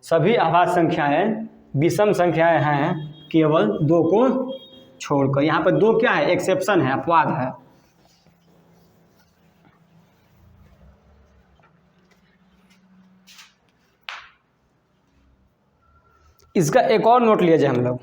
सभी अभाज्य संख्याएं विषम संख्याएं हैं केवल दो को छोड़कर। यहाँ पर दो क्या है? एक्सेप्शन है, अपवाद है। इसका एक और नोट लिया जाए हम लोग।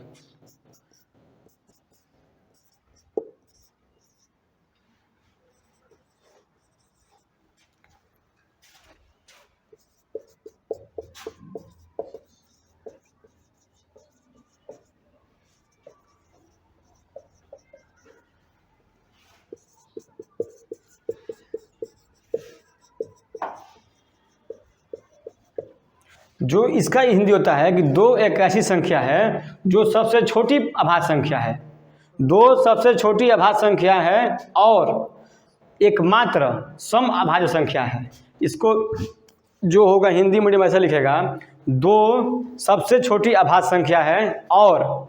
जो इसका हिंदी होता है कि दो एक ऐसी संख्या है जो सबसे छोटी अभाज्य संख्या है। दो सबसे छोटी अभाज्य संख्या है और एकमात्र सम अभाज्य संख्या है। इसको जो होगा हिंदी मीडियम ऐसा लिखेगा, दो सबसे छोटी अभाज्य संख्या है और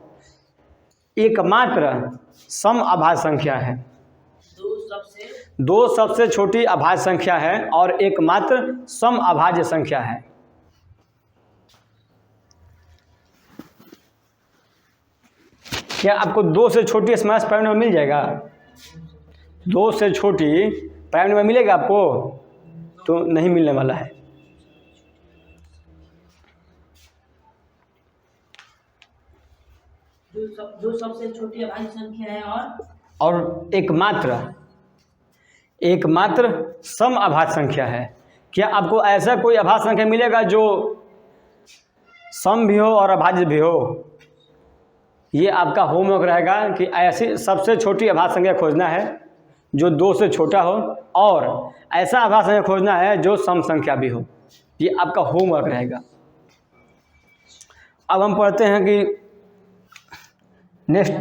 एकमात्र सम अभाज्य संख्या है। दो सबसे छोटी अभाज्य संख्या है और एकमात्र सम अभाज्य संख्या है। क्या आपको दो से छोटी स्मॉलेस्ट प्राइम नंबर मिल जाएगा? दो से छोटी प्राइम नंबर मिलेगा आपको? तो नहीं मिलने वाला है। जो सबसे छोटी अभाज्य संख्या है और एकमात्र सम अभाज्य संख्या है। क्या आपको ऐसा कोई अभाज्य संख्या मिलेगा जो सम भी हो और अभाज्य भी हो? ये आपका होमवर्क रहेगा कि ऐसी सबसे छोटी अभाज्य संख्या खोजना है जो दो से छोटा हो और ऐसा अभाज्य संख्या खोजना है जो सम संख्या भी हो। ये आपका होमवर्क रहेगा। अब हम पढ़ते हैं कि नेक्स्ट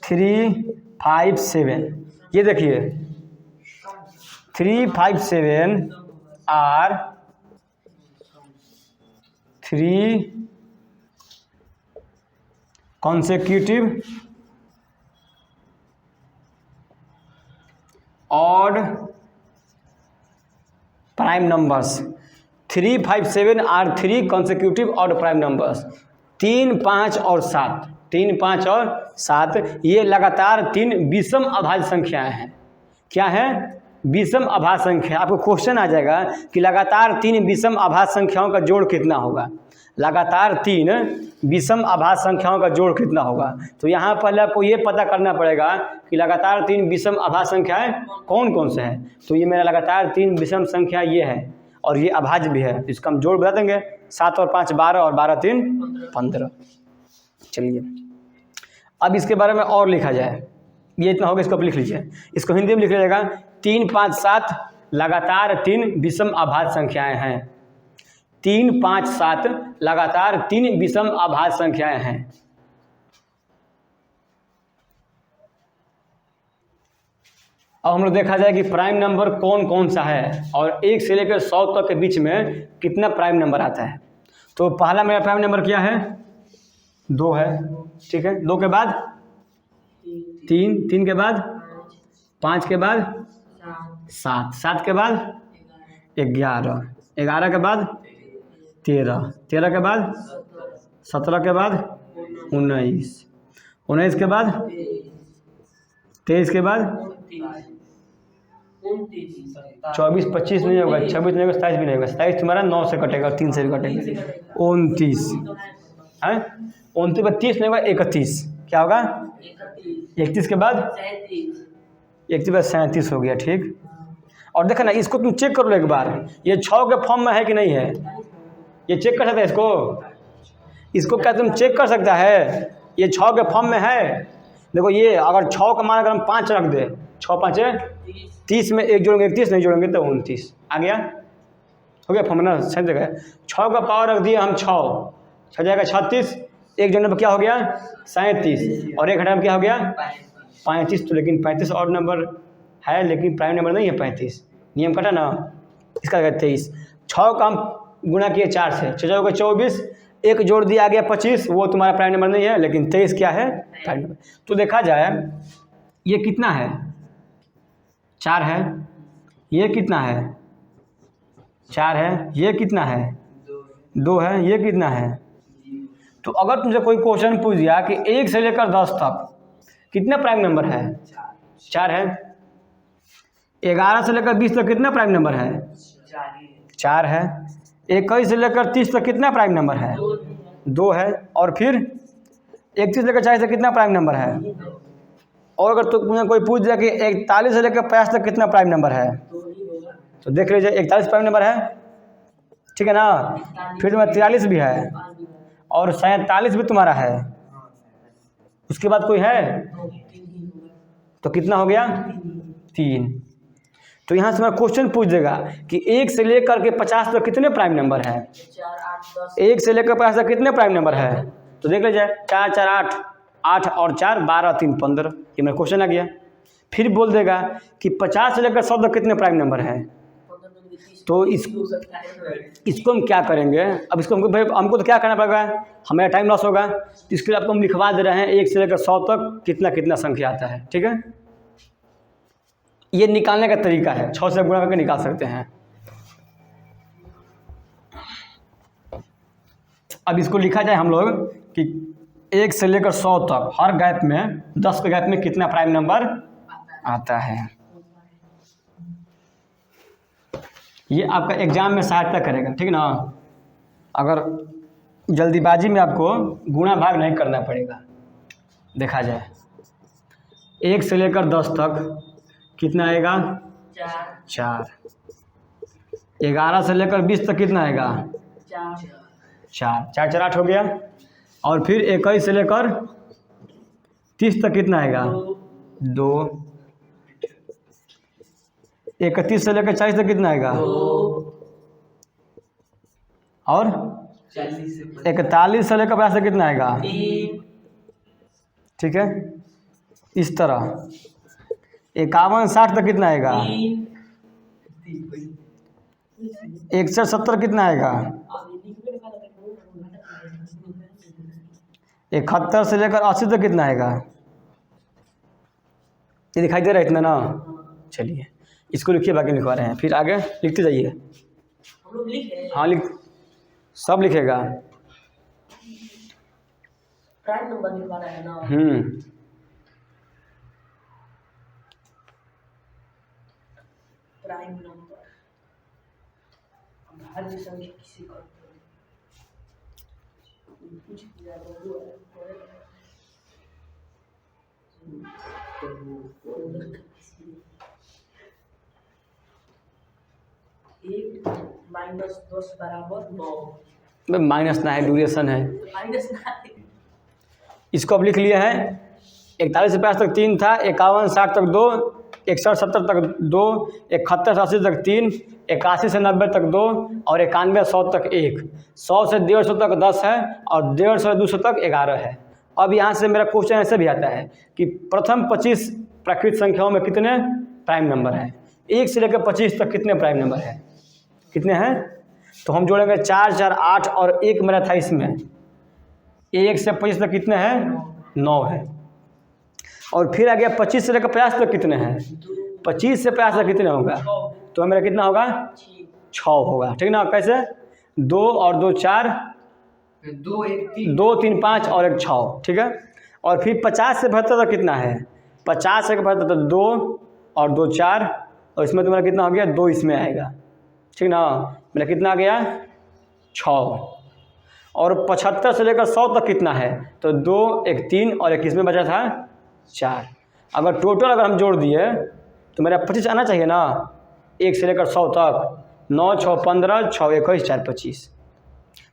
3, 5, 7। ये देखिए 3, 5, 7 are 3 consecutive odd prime numbers। 3, 5, 7 are 3 consecutive odd prime numbers। 3, 5 और 7, 3, 5 और 7 ये लगातार 3 विषम अभाज्य संख्याएं हैं। क्या है? विषम अभाज्य संख्या, आपको क्वेश्चन आ जाएगा कि लगातार 3 विषम अभाज्य संख्याओं का जोड़ कितना होगा। लगातार 3 विषम अभाज्य संख्याओं का जोड़ कितना होगा। तो यहाँ पहले आपको ये पता करना पड़ेगा कि लगातार 3 विषम अभाज्य संख्याएं कौन कौन से हैं। तो ये मेरा लगातार 3 विषम संख्या ये है और ये अभाज्य भी है। इसका हम जोड़ बता देंगे, 7 और 5 12 और 12 3 15। चलिए अब इसके बारे में और लिखा जाए। ये इतना होगा, इसको आप लिख लीजिए। इसको हिंदी में लिख लीजिएगा 3 5 7 लगातार 3 विषम अभाज्य संख्याएं हैं। 3 5 7 लगातार 3 विषम अभाज्य संख्याएं हैं। अब हम लोग देखा जाए कि प्राइम नंबर कौन कौन सा है और 1 से लेकर 100 तक के बीच में कितना प्राइम नंबर आता है। तो पहला मेरा प्राइम नंबर क्या है, 2 है, ठीक है। 2 के बाद 3, 3 के बाद 5 के बाद 7, 7 के बाद 11, 11 के बाद 13, 13 के बाद 17 के बाद 19, 19 के बाद 23 के बाद 24 25 नहीं होगा, 26 नहीं होगा, 27 भी नहीं होगा। 27 तुम्हारा 9 से कटेगा और 3 से भी कटेगा। 29 है, 29 पर 30 नहीं होगा, 31 क्या होगा, 31 के बाद 31 बाद 37 हो गया, ठीक। और देखा ना, इसको तुम चेक कर लो एक बार, ये 6 के फॉर्म में है कि नहीं है, ये चेक कर सकते हैं इसको क्या तुम चेक कर सकता है, ये 6 के फॉर्म में है। देखो ये अगर 6 का मान अगर हम 5 रख दे, 6 5 30 में 1 जोड़ेंगे 31, नहीं जोड़ेंगे तो 29 आ गया, हो गया फॉर्म ना, सही जगह। 6 का पावर रख दिए हम 6 जाएगा 36, 1 जोड़ने पर क्या हो गया 37 और 1 घटाने पर क्या हो गया 35। तो लेकिन 35 और नंबर है लेकिन प्राइम नंबर नहीं है 35, नियम कटा ना, इसका 23। 6 का हम गुणा किए 4 से, 6 होगा 24, 1 जोड़ दिया गया 25, वो तुम्हारा प्राइम नंबर नहीं है, लेकिन 23 क्या है प्राइम नंबर। तो देखा जाए ये कितना है 4 है, ये कितना है 4 है, ये कितना है 2 है, ये कितना है। तो अगर तुमसे कोई क्वेश्चन पूछ दिया कि 1 से लेकर 10 तक कितना प्राइम नंबर है, 4 है। 11 से लेकर 20 तक कितना प्राइम नंबर है, 4 है। 21 से लेकर 30 तक कितना प्राइम नंबर है, 2 है। और फिर 31 से लेकर 40 तक कितना प्राइम नंबर है। और अगर तुम्हें कोई पूछ दिया कि 41 से लेकर 50 तक कितना प्राइम नंबर है, तो देख लीजिए 41 प्राइम नंबर है, ठीक है ना। फिर तुम्हारा 43 भी है और 47 भी तुम्हारा है, उसके बाद कोई है तो कितना हो गया 3। तो यहाँ से मैं क्वेश्चन पूछ देगा कि 1 से लेकर के 50 तक कितने प्राइम नंबर है, 1 से लेकर 50 तक कितने प्राइम नंबर है। तो देख लीजिए 4 4 8, 8 और 4 12 3 15, ये मेरा क्वेश्चन आ गया। फिर बोल देगा कि 50 से लेकर 100 तक कितने प्राइम नंबर है। तो इसको हम क्या करेंगे, अब इसको हमको भाई हमको तो क्या करना पड़ेगा, हमारा टाइम लॉस होगा। तो इसके लिए आपको हम लिखवा दे रहे हैं 1 से लेकर 100 तक कितना कितना संख्या आता है, ठीक है। ये निकालने का तरीका है, 6 से गुणा करके निकाल सकते हैं। अब इसको लिखा जाए हम लोग कि 1 से लेकर 100 तक हर गैप में 10 के गैप में कितना प्राइम नंबर आता है। ये आपका एग्जाम में सहायता करेगा, ठीक ना। अगर जल्दीबाजी में आपको गुणा भाग नहीं करना पड़ेगा। देखा जाए 1 से लेकर 10 तक कितना आएगा 4, 11 से लेकर 20 तक कितना आएगा 4, 4 4 8 हो गया। और फिर 21 से लेकर 30 तक कितना आएगा 2, 31 से लेकर 40 तक कितना आएगा, और 41 से लेकर 50 तक कितना आएगा, ठीक है। इस तरह 51 60 तक कितना आएगा, 61 70 कितना आएगा, 71 से लेकर 80 तक कितना आएगा। ये दिखाई दे रहा है इतना ना। चलिए इसको लिखिए, बाकी लिखवा रहे हैं, फिर आगे लिखते जाइए। हाँ लिख, सब लिखेगा। प्राइम नंबर लिखवा रहा है ना। प्राइम नंबर भाज्य संख्या किसी का कुछ किया तो वो एक माइनस 10 बराबर 9 माइनस ना है, ड्यूरेशन है। माइनस ना इसको अब लिख लिया है। 41 से 50 तक 3 था, 51 60 तक 2, 61 70 तक 2, 71 80 तक 3, 81 से 90 तक 2 और 91 100 तक 1, 100 से 150 तक 10 है और 150 से 200 तक 11 है। अब यहाँ से मेरा क्वेश्चन ऐसे भी आता है कि प्रथम 25 प्राकृत संख्याओं में कितने प्राइम नंबर हैं, 1 से लेकर 25 तक कितने प्राइम नंबर हैं, कितने हैं? तो हम जोड़ेंगे 4 4 8 और 1 मेरा था इसमें, 1 से 25 तक कितने हैं? 9 है। और फिर आ गया 25 से लेकर 50 तक कितने हैं? 25 से 50 तक कितने होगा? तो मेरा कितना होगा? 6 होगा। ठीक ना? कैसे? 2 और 2 4, 2 3 5 और 1 6। ठीक है। और फिर 50 से 72 तक कितना है? 50 से 72 तक 2 और 2 4 और इसमें तुम्हारा कितना हो गया? 2 इसमें आएगा। ठीक ना? मेरा कितना आ गया? 6। और 75 से लेकर 100 तक कितना है? तो 2 1 3 और 1 इसमें बचा था 4। अगर टोटल अगर हम जोड़ दिए तो मेरा 25 आना चाहिए ना, 1 से लेकर 100 तक। 9 6 15 6 21 4 25।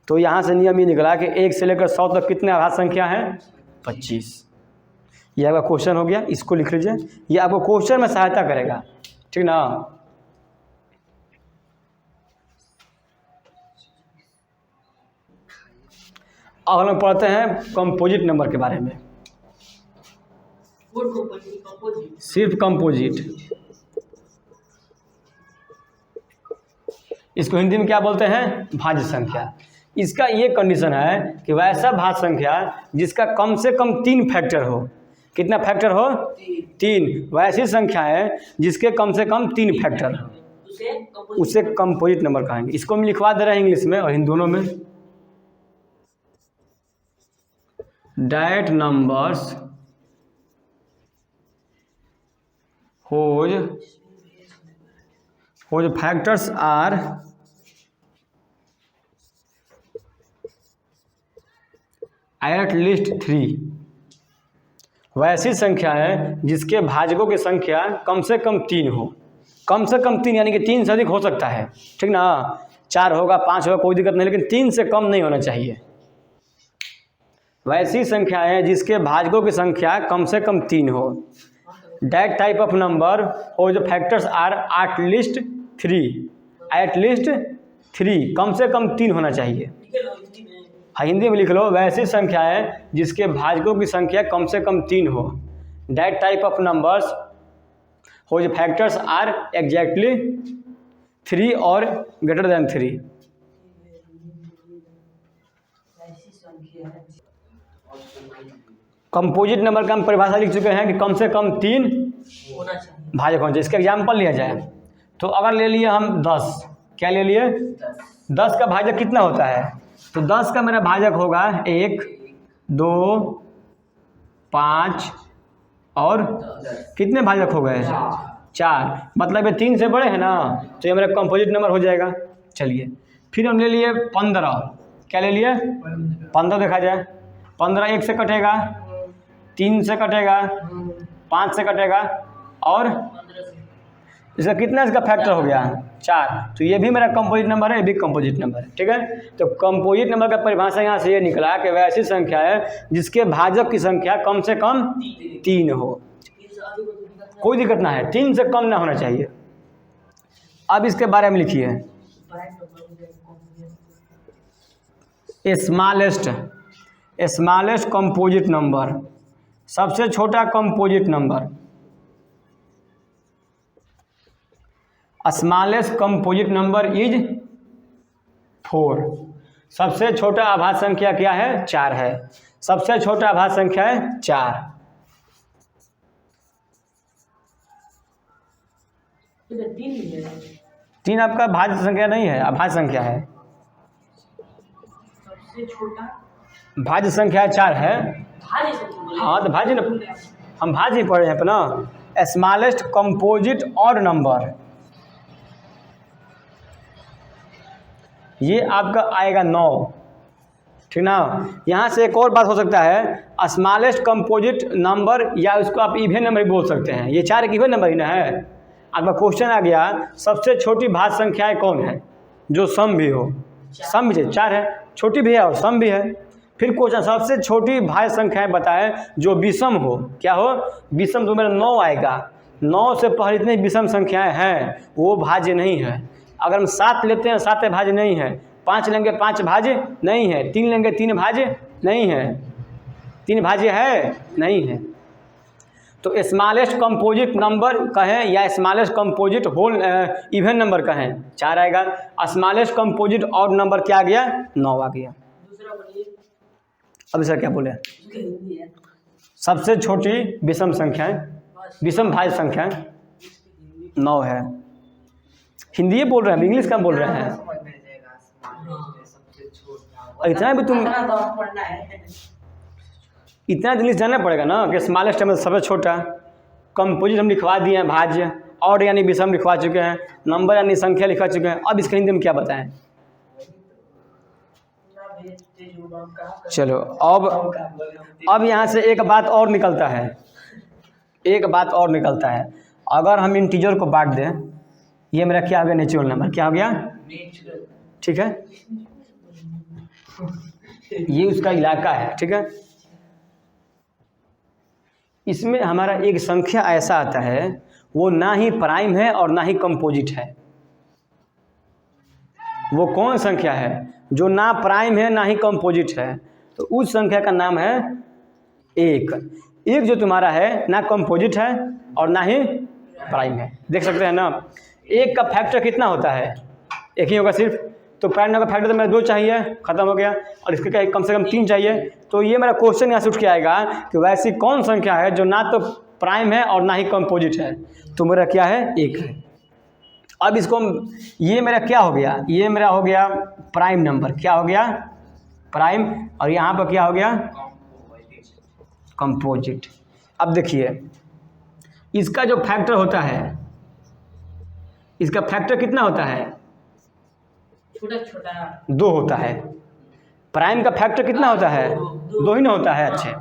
तो यहाँ से नियम ये निकला कि 1 से लेकर 100 तक कितने आभाज्य संख्या हैं? 25। यह आपका क्वेश्चन हो गया, इसको लिख लीजिए, ये आपको क्वेश्चन में सहायता करेगा। ठीक ना? अब हम लोग पढ़ते हैं कंपोजिट नंबर के बारे में। सिर्फ कंपोजिट, इसको हिंदी में क्या बोलते हैं? भाज्य संख्या। इसका ये कंडीशन है कि वैसा भाज्य संख्या जिसका कम से कम 3 फैक्टर हो। कितना फैक्टर हो? 3। वैसी संख्या है जिसके कम से कम 3 फैक्टर हो, उसे कंपोजिट नंबर कहेंगे। इसको हम लिखवा दे रहे हैं इंग्लिश में और हिंदी दोनों में। that numbers whose factors are at least 3। वैसी संख्या है जिसके भाजकों की संख्या कम से कम 3 हो। कम से कम 3 यानी कि 3 से अधिक हो सकता है। ठीक ना? 4 होगा 5 होगा कोई दिक्कत नहीं, लेकिन 3 से कम नहीं होना चाहिए। वैसी संख्या है जिसके भाजकों की संख्या कम से कम 3 हो। That type of number whose factors are at least 3। at least 3, कम से कम 3 होना चाहिए। हाँ, हिंदी में लिख लो। वैसी संख्या है जिसके भाजकों की संख्या कम से कम 3 हो। That type of numbers whose factors are exactly 3 और greater than 3। कंपोजिट नंबर का हम परिभाषा लिख चुके हैं कि कम से कम 3 भाजक होना चाहिए। इसका एग्जाम्पल लिया जाए तो अगर ले लिए हम 10, क्या ले लिए? 10 का भाजक कितना होता है? तो 10 का मेरा भाजक होगा 1 2 5 और कितने भाजक हो गए? 4। मतलब ये 3 से बड़े हैं ना, तो ये मेरा कंपोजिट नंबर हो जाएगा। चलिए फिर हम ले लिए 15। क्या ले लिए? 15 देखा जाए। 15 1 से कटेगा, 3 से कटेगा, 5 से कटेगा और इसका कितना इसका फैक्टर हो गया? 4। तो ये भी मेरा कंपोजिट नंबर है, ये भी कंपोजिट नंबर है। ठीक है। तो कंपोजिट नंबर का परिभाषा यहाँ से ये निकला कि वह ऐसी संख्या है जिसके भाजक की संख्या कम से कम 3 हो। कोई दिक्कत ना है, 3 से कम ना होना चाहिए। अब इसके बारे में लिखिए। स्मॉलेस्ट कंपोजिट नंबर, सबसे छोटा composite number. Smallest composite number is 4। सबसे छोटा आभाज्य संख्या क्या है? 4 है। सबसे छोटा आभाज्य संख्या है 4। 3 आपका भाज्य संख्या नहीं है, अभाज्य संख्या है। सबसे छोटा भाज्य संख्या 4 है। हाँ तो भाज्य ना, हम भाज्य ही पढ़े हैं ना। स्मॉलेस्ट कंपोजिट ऑड नंबर, ये आपका आएगा 9, ठीक ना। यहाँ से एक और बात हो सकता है, स्मॉलेस्ट कंपोजिट नंबर, या उसको आप इवन नंबर भी बोल सकते हैं। ये 4 एक इवन नंबर ही ना है। आपका क्वेश्चन आ गया सबसे छोटी भाज्य संख्याएं कौन है जो सम भी हो। सम भी 4 है, छोटी भी है और सम भी है। फिर क्वेश्चन सबसे छोटी भाज्य संख्याएं बताएं जो विषम हो। क्या हो? विषम। तो मेरा 9 आएगा। 9 से पहले इतनी विषम संख्याएं हैं वो भाज्य नहीं है। अगर हम 7 लेते हैं 7 भाज्य नहीं है। 5 लेंगे 5 भाज्य नहीं है। 3 लेंगे 3 भाज्य नहीं है। 3 भाज्य है नहीं है। तो स्मॉलेस्ट कंपोजिट नंबर कहें या smallest composite whole even number कहें 4 आएगा। स्मॉलेस्ट कंपोजिट ऑड नंबर क्या आ गया? 9 आ गया। दूसरा बोलिए। अब सर क्या बोले? हिंदी है। सबसे छोटी विषम संख्याएं, विषम भाज्य संख्याएं 9 है। हिंदी बोल रहे हैं, इंग्लिश का बोल रहे हैं। और इतना भी तुम तो पढ़ना है। इतना इंग्लिश जानना पड़ेगा ना कि स्मॉलेस्ट में सबसे छोटा। कंपोजिट हम लिखवा दिए हैं, भाज्य, ऑड यानी विषम लिखवा चुके हैं, नंबर यानी संख्या लिखवा चुके हैं। अब इसके हिंदी में क्या बताएं? चलो अब यहाँ से एक बात और निकलता है। एक बात और निकलता है, अगर हम इंटीजर को बांट दें, ये मेरा क्या हो गया? Natural number. क्या हो गया? ठीक है, ये उसका इलाका है। ठीक है, इसमें हमारा एक संख्या ऐसा आता है वो ना ही प्राइम है और ना ही कंपोजिट है। वो कौन संख्या है जो ना प्राइम है ना ही कंपोजिट है? तो उस संख्या का नाम है एक। एक जो तुम्हारा है ना कंपोजिट है और ना ही प्राइम है। देख सकते हैं ना, एक का फैक्टर कितना होता है? एक ही होगा सिर्फ। तो प्राइम नंबर का फैक्टर तो मेरा 2 चाहिए, खत्म हो गया। और इसके क्या कम से कम 3 चाहिए। तो ये मेरा क्वेश्चन यहाँ से उठ के आएगा कि वैसी कौन संख्या है जो ना तो प्राइम है और ना ही कंपोजिट है? तो मेरा क्या है? 1 है। अब इसको ये मेरा क्या हो गया? ये मेरा हो गया प्राइम नंबर। क्या हो गया? प्राइम। और यहाँ पर क्या हो गया? कंपोजिट। अब देखिए इसका जो फैक्टर होता है, इसका फैक्टर कितना होता है? छोटा छोटा 2 होता है। प्राइम का फैक्टर कितना होता है? 2 ही ना होता है। अच्छे,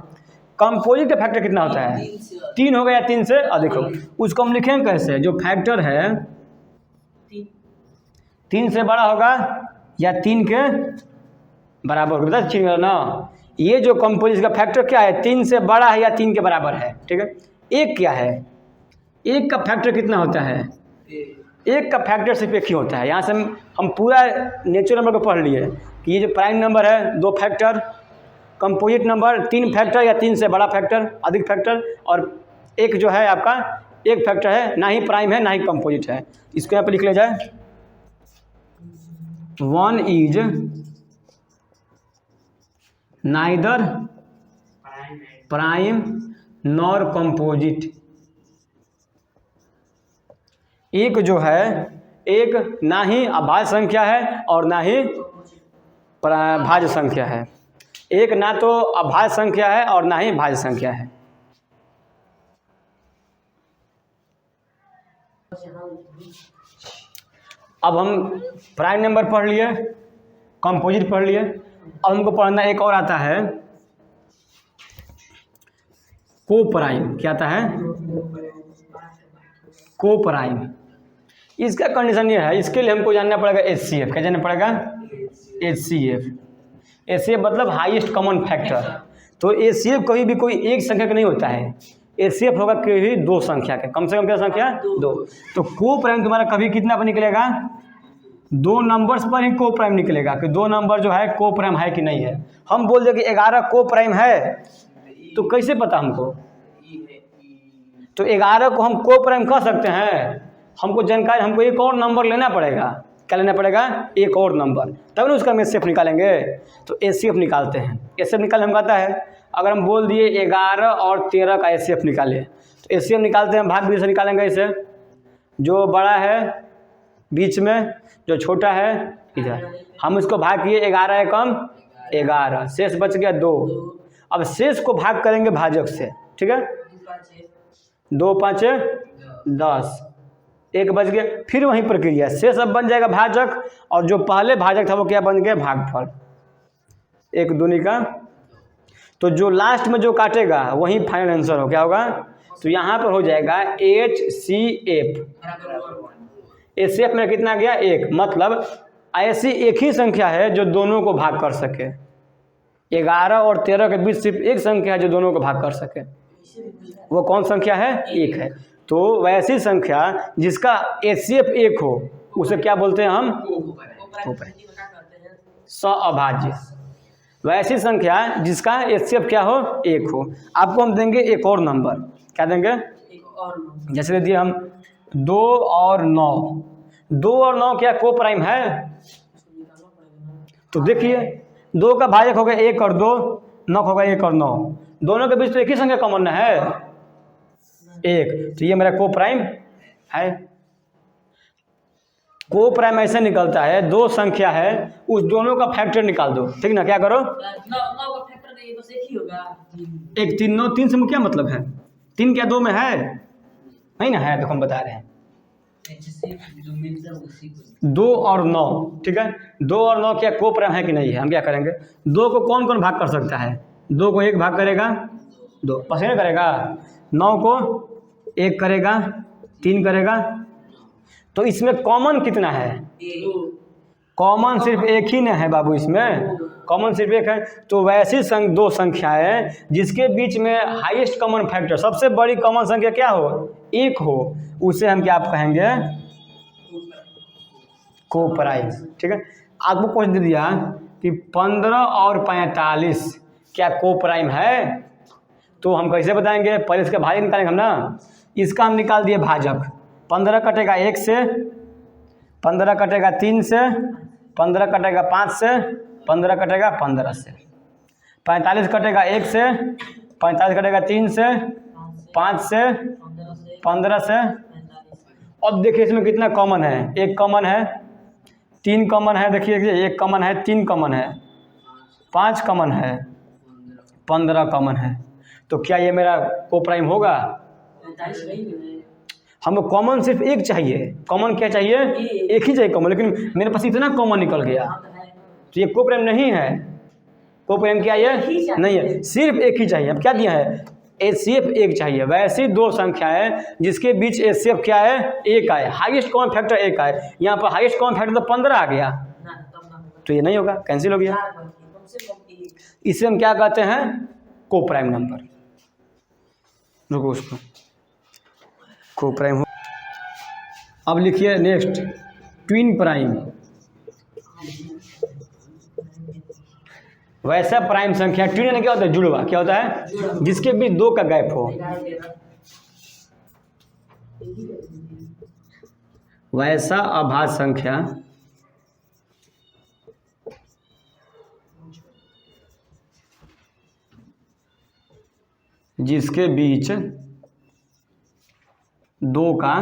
कंपोजिट का फैक्टर कितना होता है? 3 हो गया। 3 से और देखो उसको हम लिखेंगे कैसे? जो फैक्टर है 3 से बड़ा होगा या 3 के बराबर होगा। बता ठीक है ना। ये जो कंपोजिट का फैक्टर क्या है? 3 से बड़ा है या 3 के बराबर है। ठीक है, एक क्या है? एक का फैक्टर कितना होता है? एक का फैक्टर सिर्फ एक ही होता है। यहाँ से हम पूरा नेचुरल नंबर को पढ़ लिए कि ये जो प्राइम नंबर है 2 फैक्टर, कंपोजिट नंबर 3 फैक्टर या 3 से बड़ा फैक्टर, अधिक फैक्टर, और एक जो है आपका 1 फैक्टर है, ना ही प्राइम है ना ही कंपोजिट है। इसको यहाँ पर लिख ले जाए, 1 is neither prime nor composite. एक जो है, एक ना ही अभाज्य संख्या है और ना ही भाज्य संख्या है। एक ना तो अभाज्य संख्या है और ना ही भाज्य संख्या है। अब हम प्राइम नंबर पढ़ लिए, कंपोजिट पढ़ लिए। अब हमको पढ़ना एक और आता है को प्राइम। क्या आता है? को प्राइम। इसका कंडीशन ये है, इसके लिए हमको जानना पड़ेगा HCF। क्या जानना पड़ेगा? HCF। HCF मतलब हाईएस्ट कॉमन फैक्टर। तो HCF कभी भी कोई एक संख्या का नहीं होता है। HCF होगा कभी 2 संख्या का। कम से कम क्या संख्या? 2। तो को प्राइम तुम्हारा कभी कितना पर निकलेगा? 2 नंबर्स पर ही को प्राइम निकलेगा कि 2 नंबर जो है को प्राइम है कि नहीं है। हम बोल दे कि 11 को प्राइम है, तो कैसे पता हमको? तो 11 को हम को प्राइम कह सकते हैं। हमको जानकारी, हमको एक और नंबर लेना पड़ेगा। क्या लेना पड़ेगा? एक और नंबर, तब ना उसका हम HCF निकालेंगे। तो HCF निकालते हैं। HCF निकालने हम कहता है, अगर हम बोल दिए 11 और 13 का HCF निकाले, तो HCF निकालते हैं भाग बीच से निकालेंगे। इसे जो बड़ा है बीच में, जो छोटा है इधर। हम इसको भाग किए 11 कम 11, शेष बच गया 2। अब शेष को भाग करेंगे भाजक से। ठीक है, 2 5 10, एक बच गया, फिर वही प्रक्रिया शेष अब बन जाएगा भाजक, और जो पहले भाजक था वो क्या बन गया, भागफल। एक दूनी का, तो जो लास्ट में जो काटेगा वही फाइनल आंसर हो, क्या होगा, तो यहाँ पर हो जाएगा HCF। HCF में कितना गया, 1, मतलब ऐसी एक ही संख्या है जो दोनों को भाग कर सके। 11 और 13 के बीच सिर्फ एक संख्या है जो दोनों को भाग कर सके, वो कौन संख्या है, 1 है। तो वैसी संख्या जिसका HCF 1 हो उसे क्या बोलते हैं हम, सअभाज्य। वैसी संख्या जिसका HCF क्या हो, 1 हो। आपको हम देंगे एक और नंबर, क्या देंगे, जैसे दे दिए हम 2 और 9। 2 और 9 क्या को प्राइम है, तो देखिए 2 का भाजक हो गया 1 और 2, 9 होगा 1 और 9, दोनों के बीच तो एक ही संख्या कॉमन है, 1, तो ये मेरा को प्राइम है। को प्राइम ऐसे निकलता है, दो संख्या है उस दोनों का फैक्टर निकाल दो, ठीक ना, क्या करो, 9 का फैक्टर नहीं बस एक ही होगा, 1 3 9, 3 से क्या मतलब है, 3 क्या 2 में है, नहीं ना है, देखो हम बता रहे हैं 2 और 9, ठीक है, 2 और 9 क्या को प्राइम है कि नहीं है, हम क्या करेंगे, 2 को कौन कौन भाग कर सकता है, 2 को 1 भाग करेगा, 2 पसंद करेगा, 9 को 1 करेगा, 3 करेगा, तो इसमें कॉमन कितना है, कॉमन सिर्फ एक ही ना है बाबू, इसमें कॉमन सिर्फ एक है। तो वैसी दो संख्याएं जिसके बीच में हाईएस्ट कॉमन फैक्टर, सबसे बड़ी कॉमन संख्या क्या हो, 1 हो, उसे हम क्या कहेंगे, को प्राइम, ठीक है। आपको क्वेश्चन दे दिया कि 15 और 45 क्या को प्राइम है, तो हम कैसे बताएंगे, पहले इसका भाजक निकालेंगे हम ना, इसका हम निकाल दिए भाजक, 15 कटेगा 1 से, 15 कटेगा 3 से, 15 कटेगा 5 से, 15 कटेगा 15 से, 45 कटेगा 1 से, 45 कटेगा 3 से, 5 से, 15 से। अब देखिए इसमें कितना कॉमन है, 1 कॉमन है, 3 कॉमन है, देखिए 1 कॉमन है, 3 कॉमन है, 5 कॉमन है, 15 कॉमन है, तो क्या ये मेरा को प्राइम होगा, हमको कॉमन सिर्फ 1 चाहिए, कॉमन क्या चाहिए, 1 ही चाहिए कॉमन, लेकिन मेरे पास इतना कॉमन निकल गया, तो ये को प्राइम नहीं है, को प्राइम क्या है, नहीं है, सिर्फ 1 ही चाहिए। अब क्या दिया है, HCF 1 चाहिए। वैसी दो संख्याएं जिसके बीच HCF क्या है, 1 आए, हाईएस्ट कॉमन फैक्टर 1 आए, यहाँ पर हाईएस्ट कॉमन फैक्टर तो 15 आ गया, तो ये नहीं होगा, कैंसिल हो गया, इसे हम क्या कहते हैं, को प्राइम नंबर। रुको उसको, को प्राइम हो। अब लिखिए नेक्स्ट, ट्विन प्राइम। वैसा प्राइम संख्या, ट्विन क्या होता है, जुड़वा, क्या होता है, जिसके बीच 2 का गैप हो। वैसा अभाज्य संख्या जिसके बीच 2 का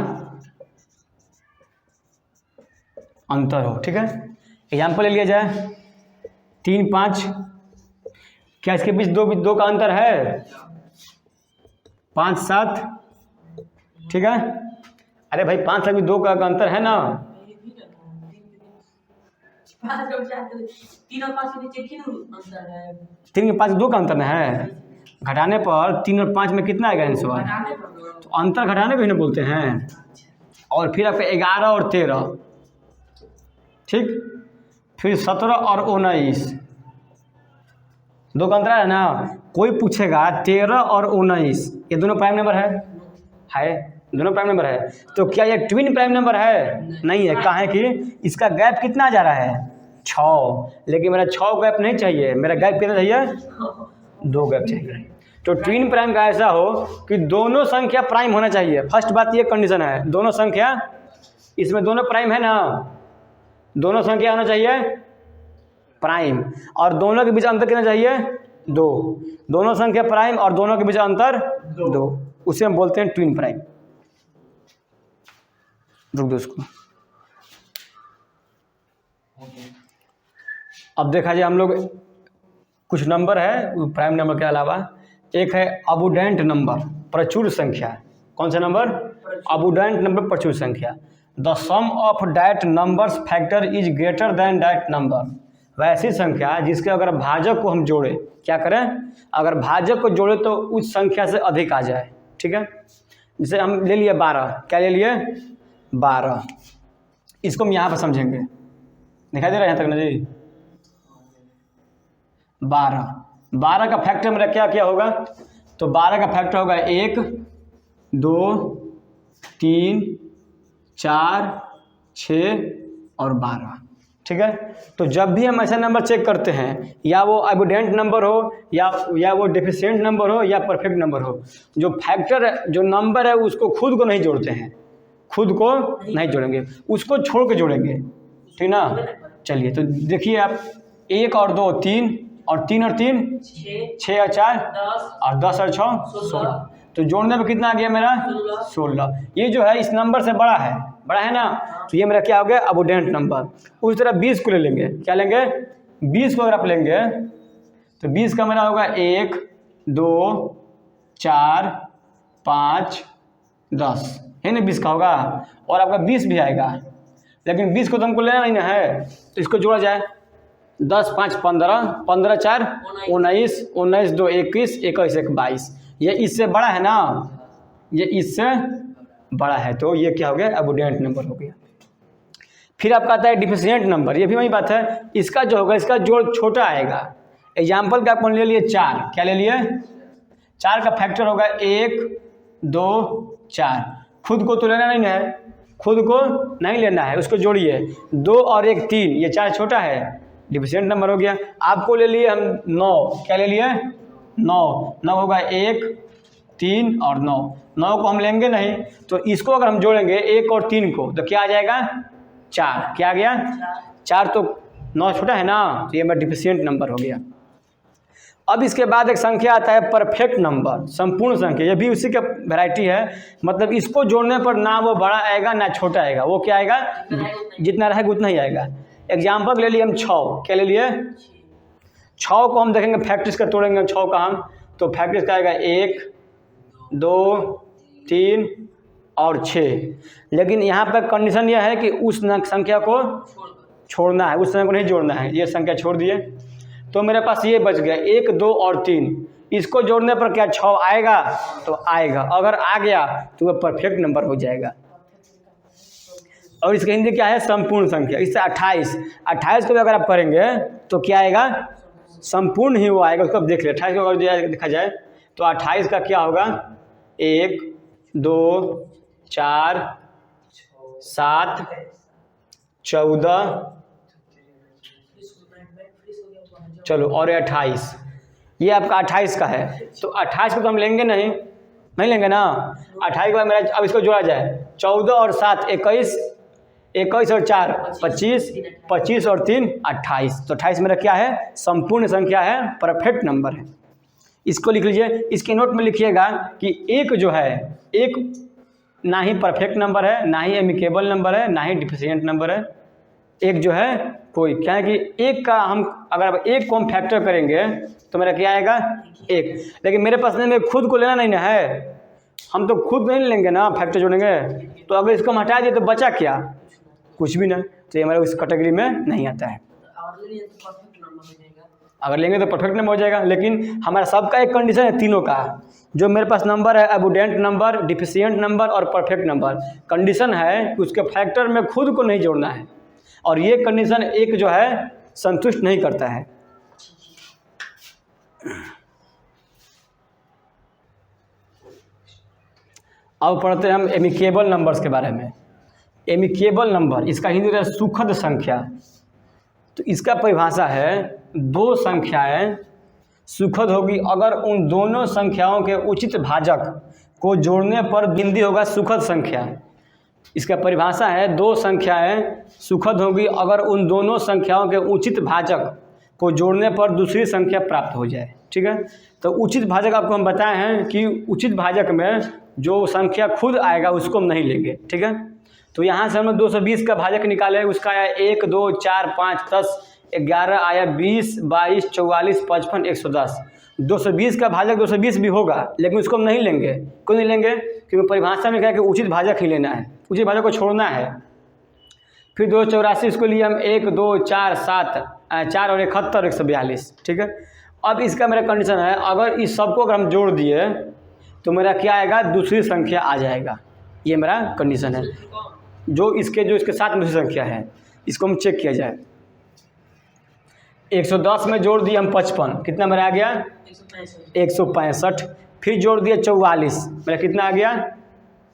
अंतर हो, ठीक है। एग्जाम्पल ले लिया जाए, 3 5, क्या इसके बीच 2 का अंतर है, 5 7, ठीक है। अरे भाई 5 से भी 2 का अंतर है ना, 3 और 5 2 का अंतर ना है, घटाने पर 3 और 5 में कितना आएगा आंसर, तो अंतर घटाने को ही ना बोलते हैं। और फिर आपका 11 और 13, ठीक, फिर 17 और 19, 2 का अंतर है ना। कोई पूछेगा 13 और 19 ये दोनों प्राइम नंबर है, दोनों प्राइम नंबर है, तो क्या ये ट्विन प्राइम नंबर है, नहीं है। कहाँ है कि इसका गैप कितना जा रहा है, 6, लेकिन मेरा 6 गैप नहीं चाहिए, मेरा गैप कितना चाहिए, 2 गैप चाहिए। तो ट्विन प्राइम का ऐसा हो कि दोनों संख्या प्राइम होना चाहिए। फर्स्ट बात ये कंडीशन है, दोनों संख्या, इसमें दोनों प्राइम है ना, दोनों संख्या होना चाहिए प्राइम, और दोनों के बीच अंतर कितना चाहिए, 2, दोनों संख्या प्राइम और दोनों के बीच अंतर 2, उसे हम बोलते हैं ट्विन प्राइम। रुक दो उसको। अब देखा जाए हम लोग कुछ नंबर है प्राइम नंबर के अलावा, एक है अबुडेंट नंबर, प्रचुर संख्या। कौन सा नंबर? अबुडेंट नंबर, प्रचुर संख्या। The sum of that numbers factor is greater than that number. वैसी संख्या जिसके अगर भाजक को हम जोड़े, क्या करें, अगर भाजक को जोड़े तो उस संख्या से अधिक आ जाए। ठीक है, जैसे हम ले लिए 12, क्या ले लिए? 12। इसको हम यहाँ पर समझेंगे, दिखाई दे रहा है यहाँ तक ना जी? 12 का फैक्टर मेरा क्या क्या होगा? तो 12 का फैक्टर होगा 1, 2, 3, 4, 6 और 12। ठीक है, तो जब भी हम ऐसा नंबर चेक करते हैं, या वो अबुडेंट नंबर हो या वो डेफिशिएंट नंबर हो या परफेक्ट नंबर हो, जो फैक्टर जो नंबर है उसको खुद को नहीं जोड़ते हैं, खुद को नहीं जोड़ेंगे, उसको छोड़ के जोड़ेंगे। ठीक ना? चलिए तो देखिए आप, 1 और 2 3 और 3 और 3 6 और 4 और 10 और 6 16। तो जोड़ने पे कितना आ गया मेरा? 16। ये जो है इस नंबर से बड़ा है ना, तो ये मेरा क्या हो गया? अबुडेंट नंबर। उस तरह 20 को ले लेंगे, क्या लेंगे? 20 को अगर आप लेंगे तो 20 का मेरा होगा 1, 2, 4, 5, 10 है ना, 20 का होगा। और आपका 20 भी आएगा, लेकिन 20 को तो हमको लेना नहीं ना है, तो इसको जोड़ा जाए। 10 5 15, 15 4 19, 19 2 21, 21 1 22। ये इससे बड़ा है ना, ये इससे बड़ा है, तो ये क्या हो गया? अबुडेंट नंबर हो गया। फिर आपका आता है डिफिशिएंट नंबर। ये भी वही बात है, इसका जो होगा इसका जोड़ छोटा आएगा। एग्जाम्पल का अपन ले लिए 4, क्या ले लिए? 4 का फैक्टर होगा 1, 2, 4। खुद को तो लेना नहीं है, खुद को नहीं लेना है, उसको जोड़िए। 2 और 1 3, ये 4 छोटा है, डिफिशिएंट नंबर हो गया। आपको ले लिए हम 9, क्या ले लिए? 9 होगा 1, 3 और 9 को हम लेंगे नहीं, तो इसको अगर हम जोड़ेंगे 1 और 3 को तो क्या आ जाएगा? 4। क्या आ गया? 4। तो 9 छोटा है ना, तो ये मेरा डिफिशिएंट नंबर हो गया। अब इसके बाद एक संख्या आता है परफेक्ट नंबर, संपूर्ण संख्या। ये भी उसी का वैरायटी है, मतलब इसको जोड़ने पर ना वो बड़ा आएगा ना छोटा आएगा, वो क्या आएगा? जितना रहेगा उतना ही आएगा। एग्जाम्पल ले लिए हम 6, क्या ले लिए? 6 को हम देखेंगे फैक्टर्स का तोड़ेंगे 6 का हम, तो फैक्टर्स का आएगा 1, 2, 3 और 6। लेकिन यहाँ पर कंडीशन यह है कि उस संख्या को छोड़ना है, उस संख्या को नहीं जोड़ना है। ये संख्या छोड़ दिए, तो मेरे पास ये बच गया 1, 2 और 3। इसको जोड़ने पर क्या 6 आएगा? तो आएगा। अगर आ गया तो वह परफेक्ट नंबर हो जाएगा। और इसका हिंदी क्या है? संपूर्ण संख्या। इससे 28 को भी अगर आप करेंगे तो क्या आएगा? संपूर्ण ही वो आएगा। उसको आप देख ले, 28 को अगर देखा जाए तो 28 का क्या होगा? 1, 2, 4, 7, 14, चलो और 28। ये आपका 28 का है, तो 28 को तो हम लेंगे नहीं लेंगे ना। 28 के बाद मेरा, अब इसको जोड़ा जाए, 14 और 7 21, 21 और 4 25, 25 और 3 28। तो 28 मेरा क्या है? संपूर्ण संख्या है, परफेक्ट नंबर है। इसको लिख लीजिए। इसके नोट में लिखिएगा कि एक जो है, एक ना ही परफेक्ट नंबर है, ना ही एमिकेबल नंबर है, ना ही डिफिशिएंट नंबर है। एक जो है कोई, क्या है कि एक का हम अगर एक को हम फैक्टर करेंगे तो मेरा क्या आएगा? 1। लेकिन मेरे पास में खुद को लेना नहीं ना है, हम तो खुद नहीं लेंगे ना, फैक्टर जोड़ेंगे। तो अगर इसको हम हटा दिए तो बचा क्या? कुछ भी नहीं। तो ये हमारे उस कैटेगरी में नहीं आता है। अगर लेंगे तो परफेक्ट नंबर हो जाएगा। लेकिन हमारा सबका एक कंडीशन है, तीनों का। जो मेरे पास नंबर है, अबुडेंट नंबर, डिफिशिएंट नंबर और परफेक्ट नंबर, कंडीशन है कि उसके फैक्टर में खुद को नहीं जोड़ना है। और ये कंडीशन एक जो है संतुष्ट नहीं करता है। अब पढ़ते हैं हम एमिकेबल नंबर्स के बारे में। एमिकेबल नंबर, इसका हिंदी है सुखद संख्या। तो इसका परिभाषा है, दो संख्याएं सुखद होगी अगर उन दोनों संख्याओं के उचित भाजक को जोड़ने पर बिंदी होगा सुखद संख्या। इसका परिभाषा है, दो संख्याएं सुखद होगी अगर उन दोनों संख्याओं के उचित भाजक को जोड़ने पर दूसरी संख्या प्राप्त हो जाए। ठीक है, तो उचित भाजक आपको हम बताए हैं कि उचित भाजक में जो संख्या खुद आएगा उसको हम नहीं लेंगे। ठीक है, तो यहाँ से हमने 220 का भाजक निकाले, उसका आया 1, 2, 4, 5, 10, 11 आया 20, 22, 44, 55, 110। 220 का भाजक 220 भी होगा, लेकिन उसको हम नहीं लेंगे। क्यों नहीं लेंगे? क्योंकि परिभाषा में क्या है कि उचित भाजक ही लेना है, उचित भाजक को छोड़ना है। फिर 284 इसको लिए हम 1 2 4 7 4 और 71 142, ठीक है। अब इसका मेरा कंडीशन है, अगर इस सबको अगर हम जोड़ दिए तो मेरा क्या आएगा? दूसरी संख्या आ जाएगा। ये मेरा कंडीशन है, जो इसके साथ दूसरी संख्या है, इसको हम चेक किया जाए। 110 में जोड़ दिए हम 55, कितना मेरा आ गया? 165। फिर जोड़ दिए 44, मेरा कितना आ गया?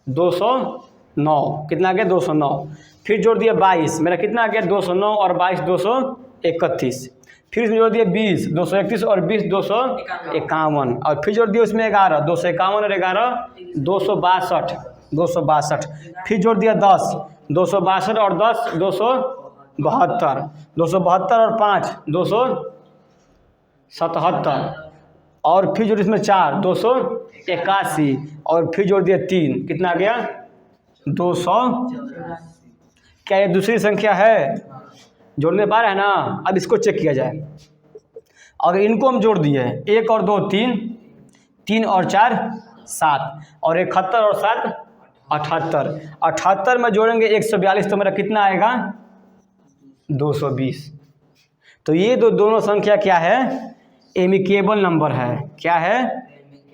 209, कितना आ गया? 209। फिर जोड़ दिया 22, मेरा कितना आ गया? 209 और 22 231। फिर इसमें जोड़ दिया 20 231 और 20 251। और फिर जोड़ दिया उसमें 11 251 और 11 262। फिर जोड़ दिया 10 262 और 10 272 और 5 277। और फिर जोड़ इसमें 4 281 और फिर जोड़ दिया 3, कितना आ गया? 200। क्या ये दूसरी संख्या है? जोड़ने पा रहे हैं ना? अब इसको चेक किया जाए। अगर इनको हम जोड़ दिए 1 और 2 3, 3 और 4 7 और 71 और 7 78। 78 में जोड़ेंगे 142 तो मेरा कितना आएगा? 220। तो ये दोनों संख्या क्या है? एमिकेबल नंबर है। क्या है?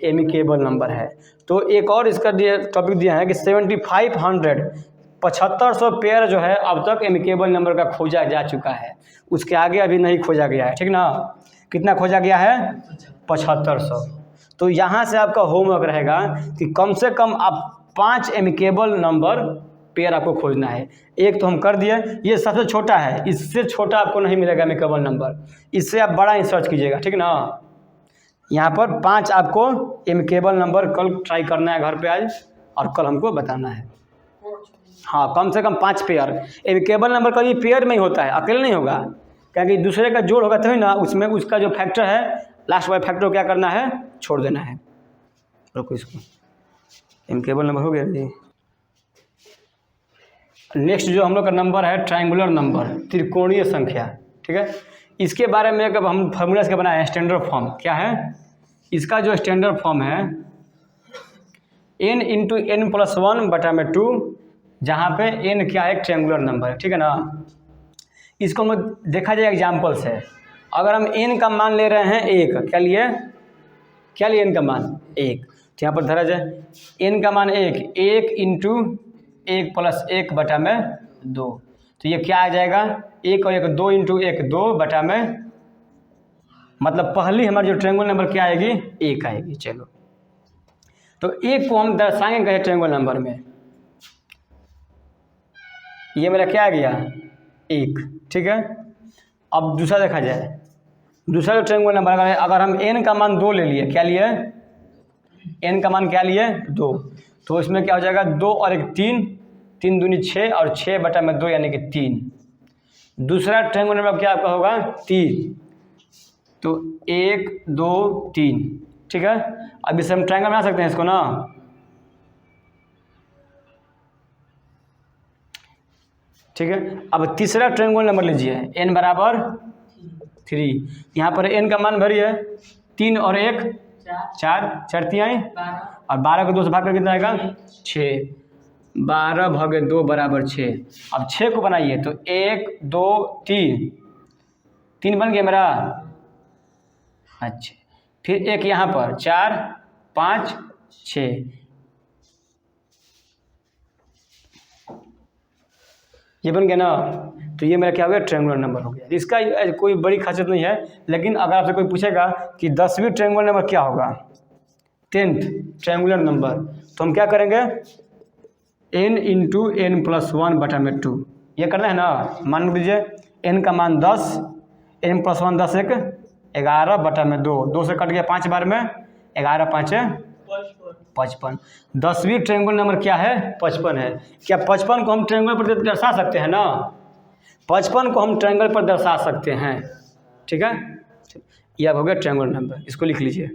एमिकेबल नंबर है। तो एक और इसका टॉपिक दिया है कि 7500 पेयर जो है अब तक एमिकेबल नंबर का खोजा जा चुका है, उसके आगे अभी नहीं खोजा गया है, ठीक ना। कितना खोजा गया है? 7500। तो यहाँ से आपका होमवर्क रहेगा कि कम से कम आप 5 एमिकेबल नंबर पेयर आपको खोजना है। एक तो हम कर दिए, ये सबसे छोटा है, इससे छोटा आपको नहीं मिलेगा एमिकेबल नंबर, इससे आप बड़ा ही सर्च कीजिएगा, ठीक ना। यहाँ पर 5 आपको एमिकेबल नंबर कल ट्राई करना है घर पे आज, और कल हमको बताना है। हाँ, कम से कम 5 पेयर। एमिकेबल नंबर कभी पेयर में ही होता है, अकेले नहीं होगा, क्योंकि दूसरे का जोड़ होगा तभी ना, उसमें उसका जो फैक्टर है लास्ट वाला फैक्टर क्या करना है? छोड़ देना है। रुको, इसको एमिकेबल नंबर हो गया जी। नेक्स्ट जो हम लोग का नंबर है ट्रायंगुलर नंबर, त्रिकोणीय संख्या, ठीक है। इसके बारे में जब हम फार्मूला इसका बनाए हैं स्टैंडर्ड फॉर्म, क्या है इसका जो स्टैंडर्ड फॉर्म है? n इंटू n+1/2, जहाँ पे n क्या है? एक ट्रायंगुलर नंबर है, ठीक है ना। इसको हम देखा जाए एग्जाम्पल से। अगर हम n का मान ले रहे हैं 1, क्या लिए n का मान 1, तो यहाँ पर धरा जाए n का मान 1 इंटू 1+1/2, तो ये क्या आ जाएगा? 1 और 1 2 इंटू 1 2/, मतलब पहली हमारी जो ट्रायंगुलर नंबर क्या आएगी? 1 आएगी। चलो, तो 1 को हम दर्शाएंगे कहे ट्रायंगुलर नंबर में, ये मेरा क्या आ गया? 1, ठीक है। अब दूसरा देखा जाए, दूसरा जो ट्रायंगुलर नंबर अगर हम n का मान 2 ले लिए, क्या लिए? n का मान क्या लिए? 2, तो इसमें क्या हो जाएगा? 2 और 1 3, 3 दूनी 6 और 6/2 यानी कि 3। दूसरा ट्रायंगुलर नंबर क्या आपका होगा? 3, तो 1 2 3, ठीक है। अब इसे हम ट्रायंगल बना सकते हैं इसको ना, ठीक है। अब तीसरा ट्रायंगुलर नंबर लीजिए n बराबर 3, यहाँ पर n का मान भरिए 3 और 1 4 4 3 और 12 को 2 से भाग कर कितना आएगा? 6, 12 भागे 2 बराबर 6। अब 6 को बनाइए तो 1 2 3 बन गया मेरा। अच्छा, फिर एक यहाँ पर 4 5 6, ये बन गया ना। तो ये मेरा क्या हो गया? ट्रायंगुलर नंबर हो गया। इसका कोई बड़ी खासियत नहीं है, लेकिन अगर आपसे कोई पूछेगा कि 10वीं ट्रायंगुलर नंबर क्या होगा, 10th ट्रायंगुलर नंबर, तो हम क्या करेंगे? n इंटू n+1/2, ये करना है ना। मान लीजिए n का मान 10, n+1 10 1 11/2, 2 से कट गया 5 बार में, 11 5 55। 10वीं ट्रायंगुलर नंबर क्या है? 55 है। क्या 55 को हम ट्रायंगल पर दर्शा सकते हैं ना? 55 को हम ट्रायंगल पर दर्शा सकते हैं, ठीक है। ये अब हो गया ट्रायंगुलर नंबर, इसको लिख लीजिए।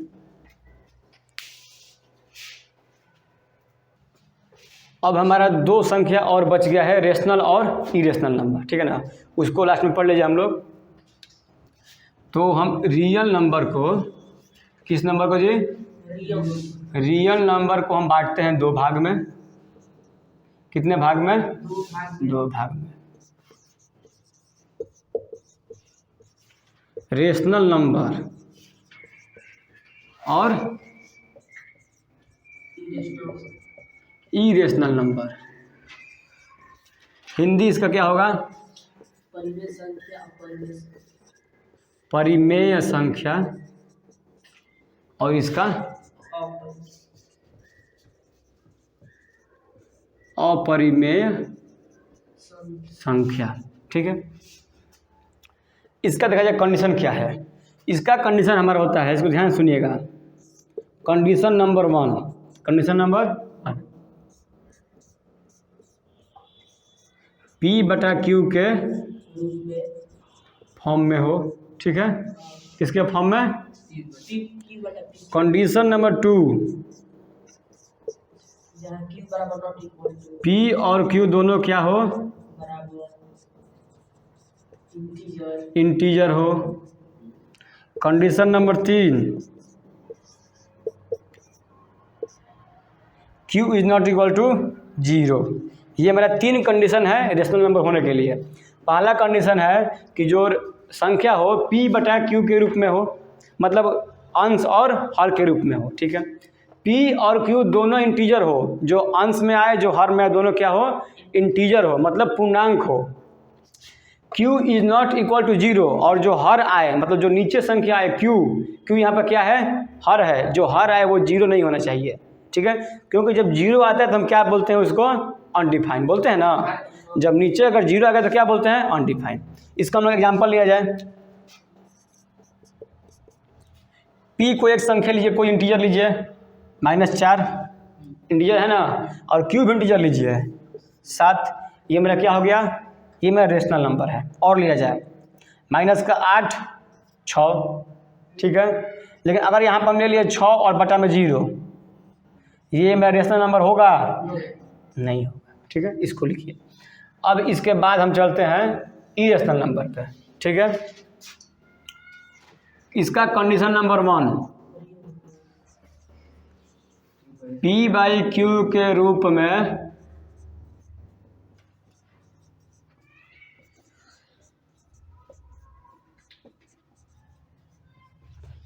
अब हमारा 2 संख्या और बच गया है, रेशनल और इरेशनल नंबर, ठीक है ना। उसको लास्ट में पढ़ लीजिए हम लोग। तो हम रियल नंबर को किस नंबर को जी? रियल नंबर को हम बांटते हैं दो भाग में। कितने भाग में? दो भाग में। रेशनल नंबर और इरेशनल नंबर। हिंदी इसका क्या होगा? परिमेय संख्या और इसका अपरिमेय संख्या। ठीक है, इसका देखा जाए कंडीशन क्या है। इसका कंडीशन हमारा होता है, इसको ध्यान सुनिएगा। Condition number 1, condition number 1, P/Q के फॉर्म में हो। ठीक है, किसके फॉर्म में? कंडीशन नंबर 2, P और Q दोनों क्या हो? इंटीजर हो। Condition number 3, Q is not equal to 0। ये मेरा 3 कंडीशन है रेशनल नंबर होने के लिए। पहला कंडीशन है कि जो संख्या हो P/Q के रूप में हो, मतलब अंश और हर के रूप में हो। ठीक है, P और Q दोनों इंटीजर हो, जो अंश में आए जो हर में आए दोनों क्या हो? इंटीजर हो, मतलब पूर्णांक हो। Q is not equal to 0, और जो हर आए मतलब जो नीचे संख्या आए Q यहाँ पर क्या है? हर है। जो हर आए वो 0 नहीं होना चाहिए। ठीक है, क्योंकि जब 0 आता है तो हम क्या बोलते हैं? उसको अनडिफाइंड बोलते हैं ना। जब नीचे अगर 0 आ गया तो क्या बोलते हैं? अनडिफाइंड। इसका हम लोग एग्जाम्पल लिया जाए। P को एक संख्या लीजिए, कोई इंटीजर लीजिए, -4 इंटीजर है ना, और Q भी इंटीजर लीजिए 7। ये मेरा क्या हो गया? ये मेरा रेशनल नंबर है। और लिया जाए -8 6। ठीक है, लेकिन अगर यहाँ पर हम ले लिए 6 और बटा में 0, ये मेरा रेशनल नंबर होगा? नहीं होगा। ठीक है, इसको लिखिए। अब इसके बाद हम चलते हैं इरेशनल नंबर पे। ठीक है, इसका कंडीशन नंबर 1, P/Q के रूप में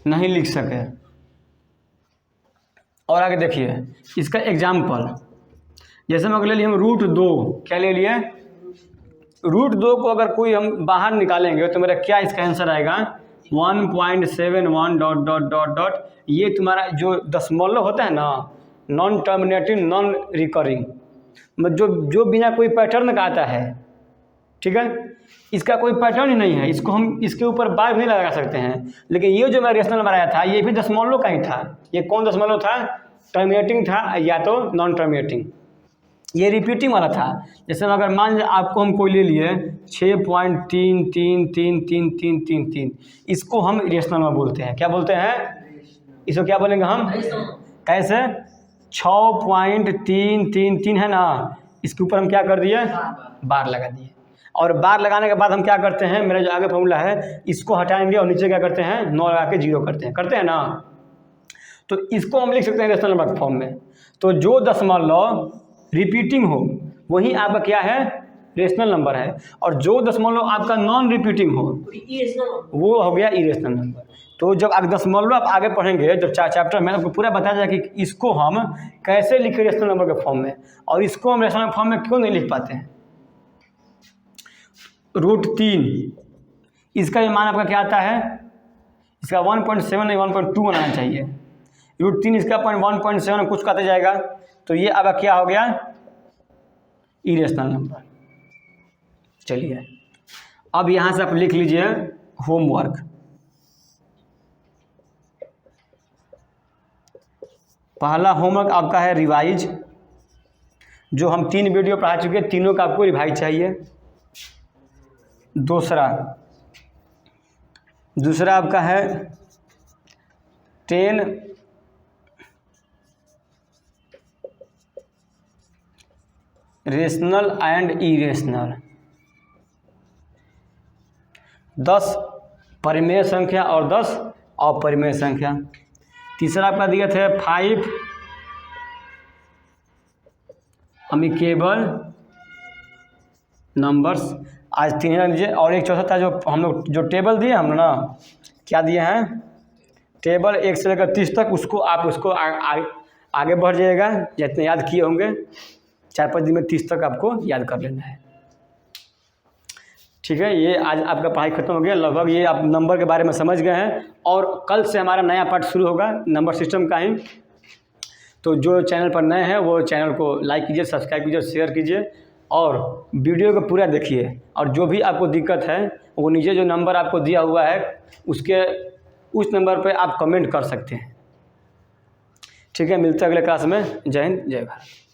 नहीं लिख सके। और आगे देखिए इसका एग्जाम्पल, जैसे हम अगले लिए हम √2 क्या ले लिए? √2 को अगर कोई हम बाहर निकालेंगे तो मेरा क्या इसका आंसर आएगा? 1.71 ... ये तुम्हारा जो दशमलव होता है ना, नॉन टर्मिनेटिंग नॉन रिकरिंग, मतलब जो बिना कोई पैटर्न का आता है। ठीक है, इसका कोई पैटर्न ही नहीं है, इसको हम इसके ऊपर बार भी नहीं लगा सकते हैं। लेकिन ये जो मेरा रेशनल नंबर आया था ये भी दशमलव का ही था। ये कौन दशमलव था? टर्मिनेटिंग था या तो नॉन टर्मिनेटिंग। ये रिपीटिंग वाला था। जैसे अगर मान लीजिए आपको हम कोई ले लिए 6.333333, इसको हम रेशनल नंबर बोलते हैं। क्या बोलते हैं? इसको क्या बोलेंगे हम? कैसे? 6.333 है ना, इसके ऊपर हम क्या कर दिए? बार लगा दिए। और बार लगाने के बाद हम क्या करते हैं? मेरा जो आगे फॉर्मूला है इसको हटाएंगे और नीचे क्या करते हैं? 9 लगा के 0 करते हैं ना। तो इसको हम लिख सकते हैं रेशनल नंबर फॉर्म में। तो जो दशमलव रिपीटिंग हो वही आपका क्या है? रेशनल नंबर है। और जो दशमलव आपका नॉन रिपीटिंग हो वो हो गया इरेशनल नंबर। तो जब आप दशमलव आप आगे पढ़ेंगे, जब चैप्टर में आपको पूरा बताया जाएगा कि इसको हम कैसे लिखें रेशनल नंबर के फॉर्म में, और इसको हम रेशनल फॉर्म में क्यों नहीं लिख पाते हैं। √3 इसका मान आपका क्या आता है? इसका 1.7 नहीं 1.2 बनाना चाहिए। √3 इसका 1.7 कुछ आते जाएगा, तो ये आपका क्या हो गया? Irrational number. चलिए अब यहाँ से आप लिख लीजिए होमवर्क। पहला होमवर्क आपका है रिवाइज, जो हम 3 वीडियो पढ़ा चुके हैं, तीनों का आपको रिवाइज चाहिए। दूसरा आपका है 10 रेशनल एंड इरेशनल, 10 परिमेय संख्या और 10 अपरिमेय संख्या। तीसरा आपका दिए थे 5 अमिकेबल नंबर्स। आज 3 रख दीजिए। और एक चौथा था जो हम लोग जो टेबल दिए हम ना, क्या दिए हैं, टेबल 1 से लेकर 30 तक, उसको आप उसको आगे बढ़ जाइएगा, जितने याद किए होंगे 4-5 दिन में 30 तक आपको याद कर लेना है। ठीक है, ये आज आपका पढ़ाई खत्म हो गया। लगभग ये आप नंबर के बारे में समझ गए हैं। और कल से हमारा नया पार्ट शुरू होगा नंबर सिस्टम का ही। तो जो चैनल पर नए हैं वो चैनल को लाइक कीजिए, सब्सक्राइब कीजिए, शेयर कीजिए और वीडियो को पूरा देखिए। और जो भी आपको दिक्कत है वो नीचे जो नंबर आपको दिया हुआ है उस नंबर पे आप कमेंट कर सकते हैं। ठीक है, मिलते हैं अगले क्लास में। जय हिंद, जय भारत।